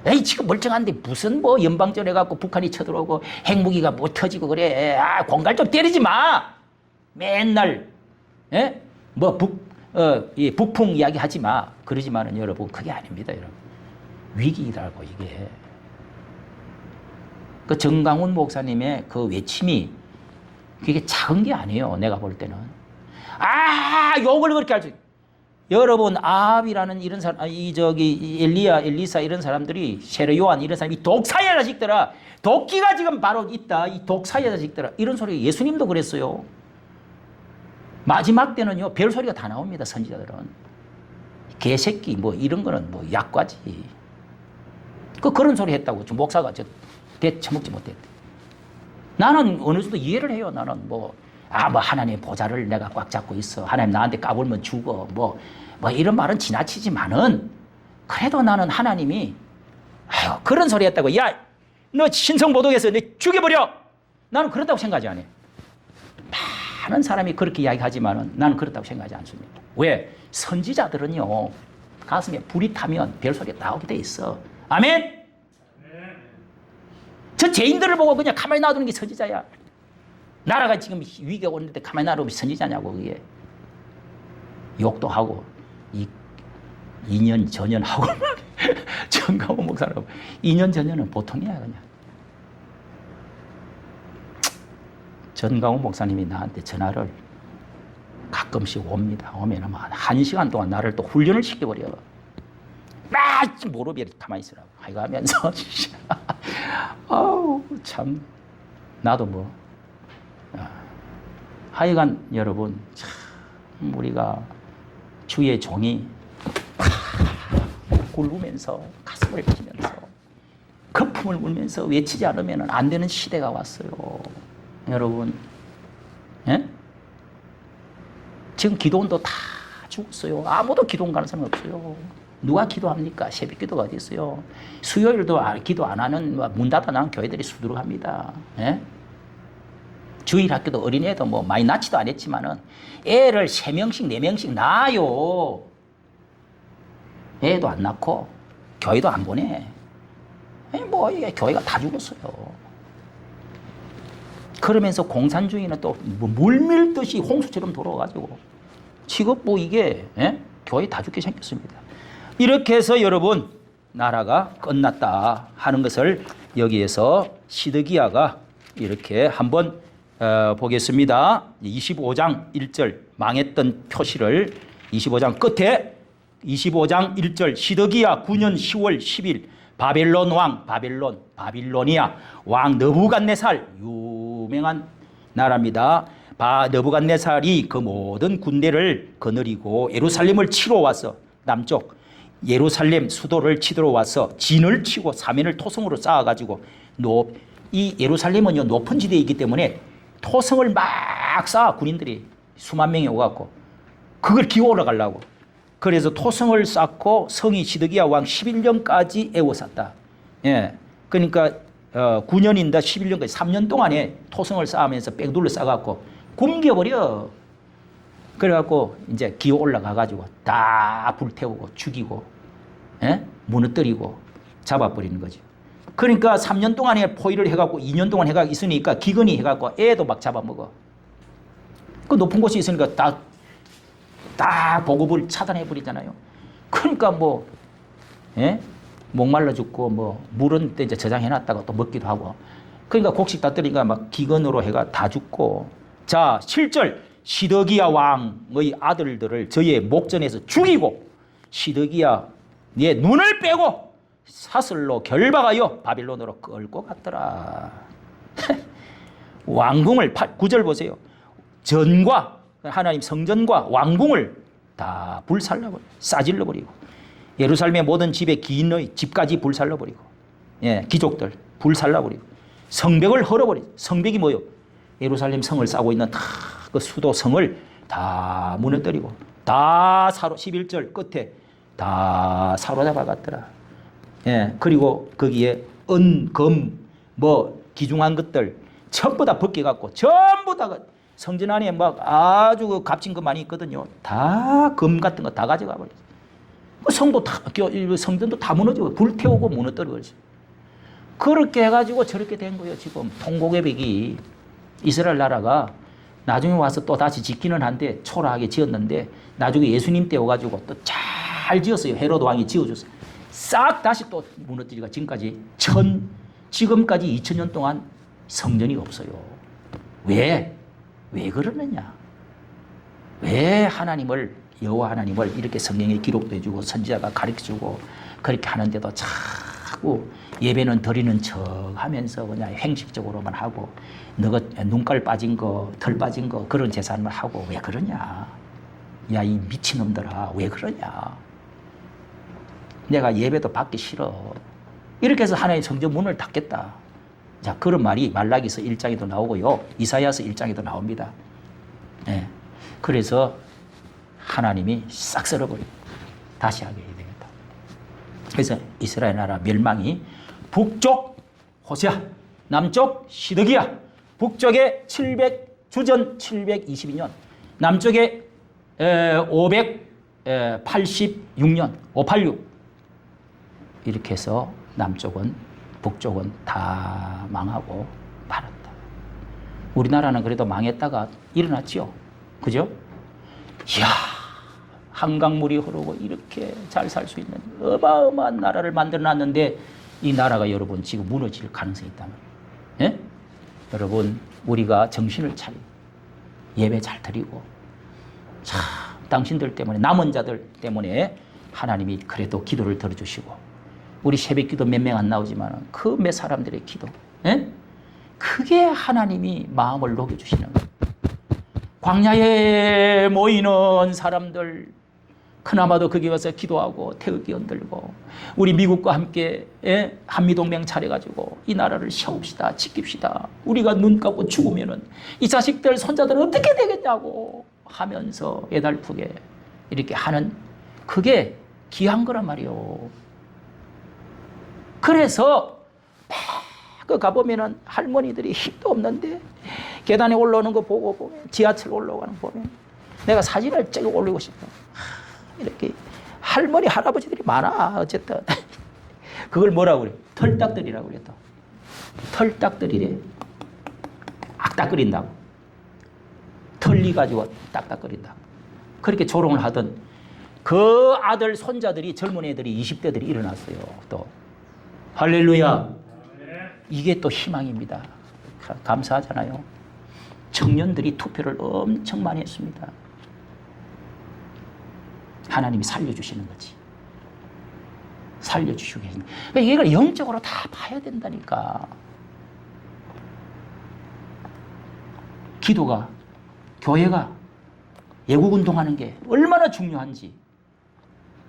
에이, 지금 멀쩡한데 무슨 뭐 연방전 해갖고 북한이 쳐들어오고 핵무기가 못 터지고 그래. 아, 공갈 좀 때리지 마. 맨날 예? 뭐 북풍 이야기 하지 마. 그러지만은 여러분 그게 아닙니다, 여러분. 위기라고 이게. 그 정강훈 목사님의 그 외침이 그게 작은 게 아니에요. 내가 볼 때는. 욕을 그렇게 할 수. 여러분 아합이라는 이런 사람, 엘리야, 엘리사 이런 사람들이 세례 요한 이런 사람이 독사의 자식들아, 도끼가 지금 바로 있다. 이 독사의 자식들아. 이런 소리 예수님도 그랬어요. 마지막 때는요 별 소리가 다 나옵니다. 선지자들은 개새끼 뭐 이런 거는 뭐 약과지. 그런 소리 했다고 목사가 처먹지 못했대. 나는 어느 정도 이해를 해요. 나는 뭐 하나님 보좌를 내가 꽉 잡고 있어. 하나님 나한테 까불면 죽어. 뭐 이런 말은 지나치지만은 그래도 나는 하나님이 그런 소리 했다고. 야, 너 신성모독에서 너 죽여버려. 나는 그렇다고 생각하지 않아요. 많은 사람이 그렇게 이야기하지만은 나는 그렇다고 생각하지 않습니다. 왜? 선지자들은요 가슴에 불이 타면 별소리가 나오게 돼 있어. 아멘? 저 죄인들을 보고 그냥 가만히 놔두는 게 선지자야. 나라가 지금 위기가 오는데 가만히 놔두면 선지자냐고. 그게 욕도 하고 2년 전년하고 정강훈 목사라고 2년 전년은 보통이야. 그냥 정강훈 목사님이 나한테 전화를 가끔씩 옵니다. 오면 한 1시간 동안 나를 또 훈련을 시켜버려. 무릎에 가만히 있으라고 하고 하면서 참 나도 뭐 하여간 여러분 참 우리가 주의 종이 굴으면서 가슴을 치면서 거품을 울면서 외치지 않으면 안 되는 시대가 왔어요. 여러분, 예? 지금 기도원도 다 죽었어요. 아무도 기도원 가는 사람 없어요. 누가 기도합니까? 새벽 기도가 어디 있어요? 수요일도 기도 안 하는 문 닫아놓은 교회들이 수두룩합니다. 예? 주일 학교도 어린애도 뭐 많이 낳지도 않았지만은 애를 3명씩 4명씩 낳아요. 애도 안 낳고 교회도 안 보내. 뭐 이게 교회가 다 죽었어요. 그러면서 공산주의는 또 물밀듯이 홍수처럼 돌아가지고 지금 뭐 이게 교회 다 죽게 생겼습니다. 이렇게 해서 여러분 나라가 끝났다 하는 것을 여기에서 시드기야가 이렇게 한번 보겠습니다. 25장 1절 망했던 표시를 25장 끝에 25장 1절 시드기야 9년 10월 10일 바벨론 왕 바빌로니아 왕 느부갓네살 유명한 나라입니다. 느부갓네살이 그 모든 군대를 거느리고 예루살렘을 치러 와서 남쪽 예루살렘 수도를 치러 와서 진을 치고 사면을 토성으로 쌓아가지고 이 예루살렘은 높은 지대이기 때문에 토성을 막 쌓아 군인들이 수만 명이 오갖고 그걸 기어 올라가려고. 그래서 토성을 쌓고 성이 시드기야 왕 11년까지 에워쌌다. 예, 그러니까 9년인가 11년까지 3년 동안에 토성을 쌓으면서 백둘러 쌓아갖고 굶겨버려. 그래갖고 이제 기어 올라가가지고 다 불태우고 죽이고, 예? 무너뜨리고 잡아버리는 거죠. 그러니까 3년 동안에 포위를 해갖고 2년 동안 해가 있으니까 기근이 해갖고 애도 막 잡아먹어. 그 높은 곳이 있으니까 다 보급을 차단해버리잖아요. 그러니까 뭐, 예? 목말라 죽고 뭐 물은 이제 저장해놨다가 또 먹기도 하고. 그러니까 곡식 다 뜨니까 막 기근으로 해가 다 죽고. 자, 7절 시드기야 왕의 아들들을 저의 목전에서 죽이고 시드기야 네 눈을 빼고 사슬로 결박하여 바빌론으로 끌고 갔더라. 왕궁을 9절 보세요. 전과 하나님 성전과 왕궁을 다 불살라버리고 싸질러버리고 예루살렘의 모든 집에 기인의 집까지 불살라버리고, 예, 귀족들 불살라버리고 성벽을 헐어버리고. 성벽이 뭐요? 예루살렘 성을 싸고 있는 다 그 수도 성을 다 무너뜨리고 다 11절 끝에 다 사로잡아갔더라. 예, 그리고 거기에 은, 금, 뭐 귀중한 것들 전부 다 벗겨갖고 전부 다 성전 안에 막 아주 그 값진 거 많이 있거든요. 다 금 같은 거 다 가져가 버렸어요. 성도 다, 성전도 다 무너지고 불태우고 무너뜨려 버렸어요. 그렇게 해가지고 저렇게 된 거예요. 지금 통곡의벽이 이스라엘 나라가 나중에 와서 또 다시 짓기는 한데 초라하게 지었는데 나중에 예수님 때 오가지고 또 잘 지었어요. 헤로드 왕이 지어줬어요. 싹 다시 또 무너뜨리가 지금까지 2000년 동안 성전이 없어요. 왜? 왜 그러느냐? 왜 하나님을 여호와 하나님을 이렇게 성경에 기록도 해주고 선지자가 가르쳐주고 그렇게 하는데도 자꾸 예배는 드리는 척 하면서 그냥 행식적으로만 하고 너가 눈깔 빠진 거, 털 빠진 거 그런 제사만 하고 왜 그러냐? 야, 이 미친놈들아 왜 그러냐? 내가 예배도 받기 싫어. 이렇게 해서 하나의 성전 문을 닫겠다. 자, 그런 말이 말라기서 1장에도 나오고요. 이사야서 1장에도 나옵니다. 예. 그래서 하나님이 싹 썰어버리고 다시 하게 해야 되겠다. 그래서 이스라엘 나라 멸망이 북쪽 호세아, 남쪽 시드기야, 북쪽에 주전 722년, 남쪽에 586년, 586 이렇게 해서 남쪽은 북쪽은 다 망하고 말았다. 우리나라는 그래도 망했다가 일어났지요. 그죠? 이야, 한강물이 흐르고 이렇게 잘 살 수 있는 어마어마한 나라를 만들어놨는데 이 나라가 여러분 지금 무너질 가능성이 있단 말이에요. 예? 여러분 우리가 정신을 차리고 예배 잘 드리고 참 당신들 때문에 남은 자들 때문에 하나님이 그래도 기도를 들어주시고 우리 새벽 기도 몇 명 안 나오지만 그 몇 사람들의 기도, 예? 그게 하나님이 마음을 녹여주시는 거예요. 광야에 모이는 사람들 그나마도 거기 와서 기도하고 태극기 흔들고 우리 미국과 함께 한미동맹 차려가지고 이 나라를 세웁시다, 지킵시다. 우리가 눈 감고 죽으면은 이 자식들 손자들은 어떻게 되겠냐고 하면서 애달프게 이렇게 하는 그게 귀한 거란 말이요. 그래서 막 가보면은 할머니들이 힘도 없는데 계단에 올라오는 거 보면 지하철 올라가는 거 보면 내가 사진을 찍어 올리고 싶어. 이렇게 할머니 할아버지들이 많아. 어쨌든 그걸 뭐라고 그래? 털딱들이라고 그래. 또 털딱들이래. 악딱거린다고. 털리 가지고 딱딱거린다고. 그렇게 조롱을 하던 그 아들 손자들이 젊은 애들이 20대들이 일어났어요. 또 할렐루야. 이게 또 희망입니다. 감사하잖아요. 청년들이 투표를 엄청 많이 했습니다. 하나님이 살려주시는 거지. 살려주시고 계십니다. 그러니까 이걸 영적으로 다 봐야 된다니까. 기도가, 교회가 예국운동하는 게 얼마나 중요한지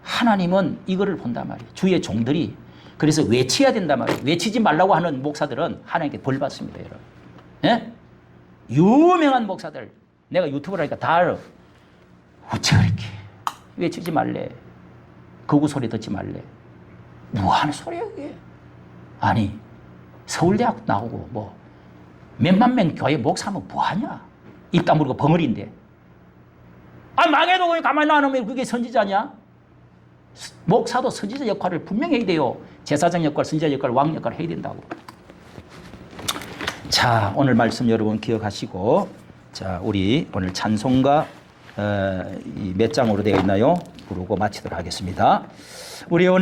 하나님은 이거를 본단 말이에요. 주의 종들이 그래서 외쳐야 된단 말이에요. 외치지 말라고 하는 목사들은 하나님께 벌 받습니다, 여러분. 예? 유명한 목사들, 내가 유튜브를 하니까 다 알아. 어째 그렇게 외치지 말래. 거구 소리 듣지 말래. 뭐 하는 소리야, 그게? 아니, 서울대학 나오고 뭐 몇만 명 교회 목사면 뭐 하냐? 입 다물고 벙어리인데. 아, 망해도 그냥 가만히 놔놓으면 그게 선지자냐? 목사도 선지자 역할을 분명히 해야 돼요. 제사장 역할, 선지자 역할, 왕 역할을 해야 된다고. 자, 오늘 말씀 여러분 기억하시고, 자, 우리 오늘 찬송가 몇 장으로 되어 있나요? 부르고 마치도록 하겠습니다. 우리 오늘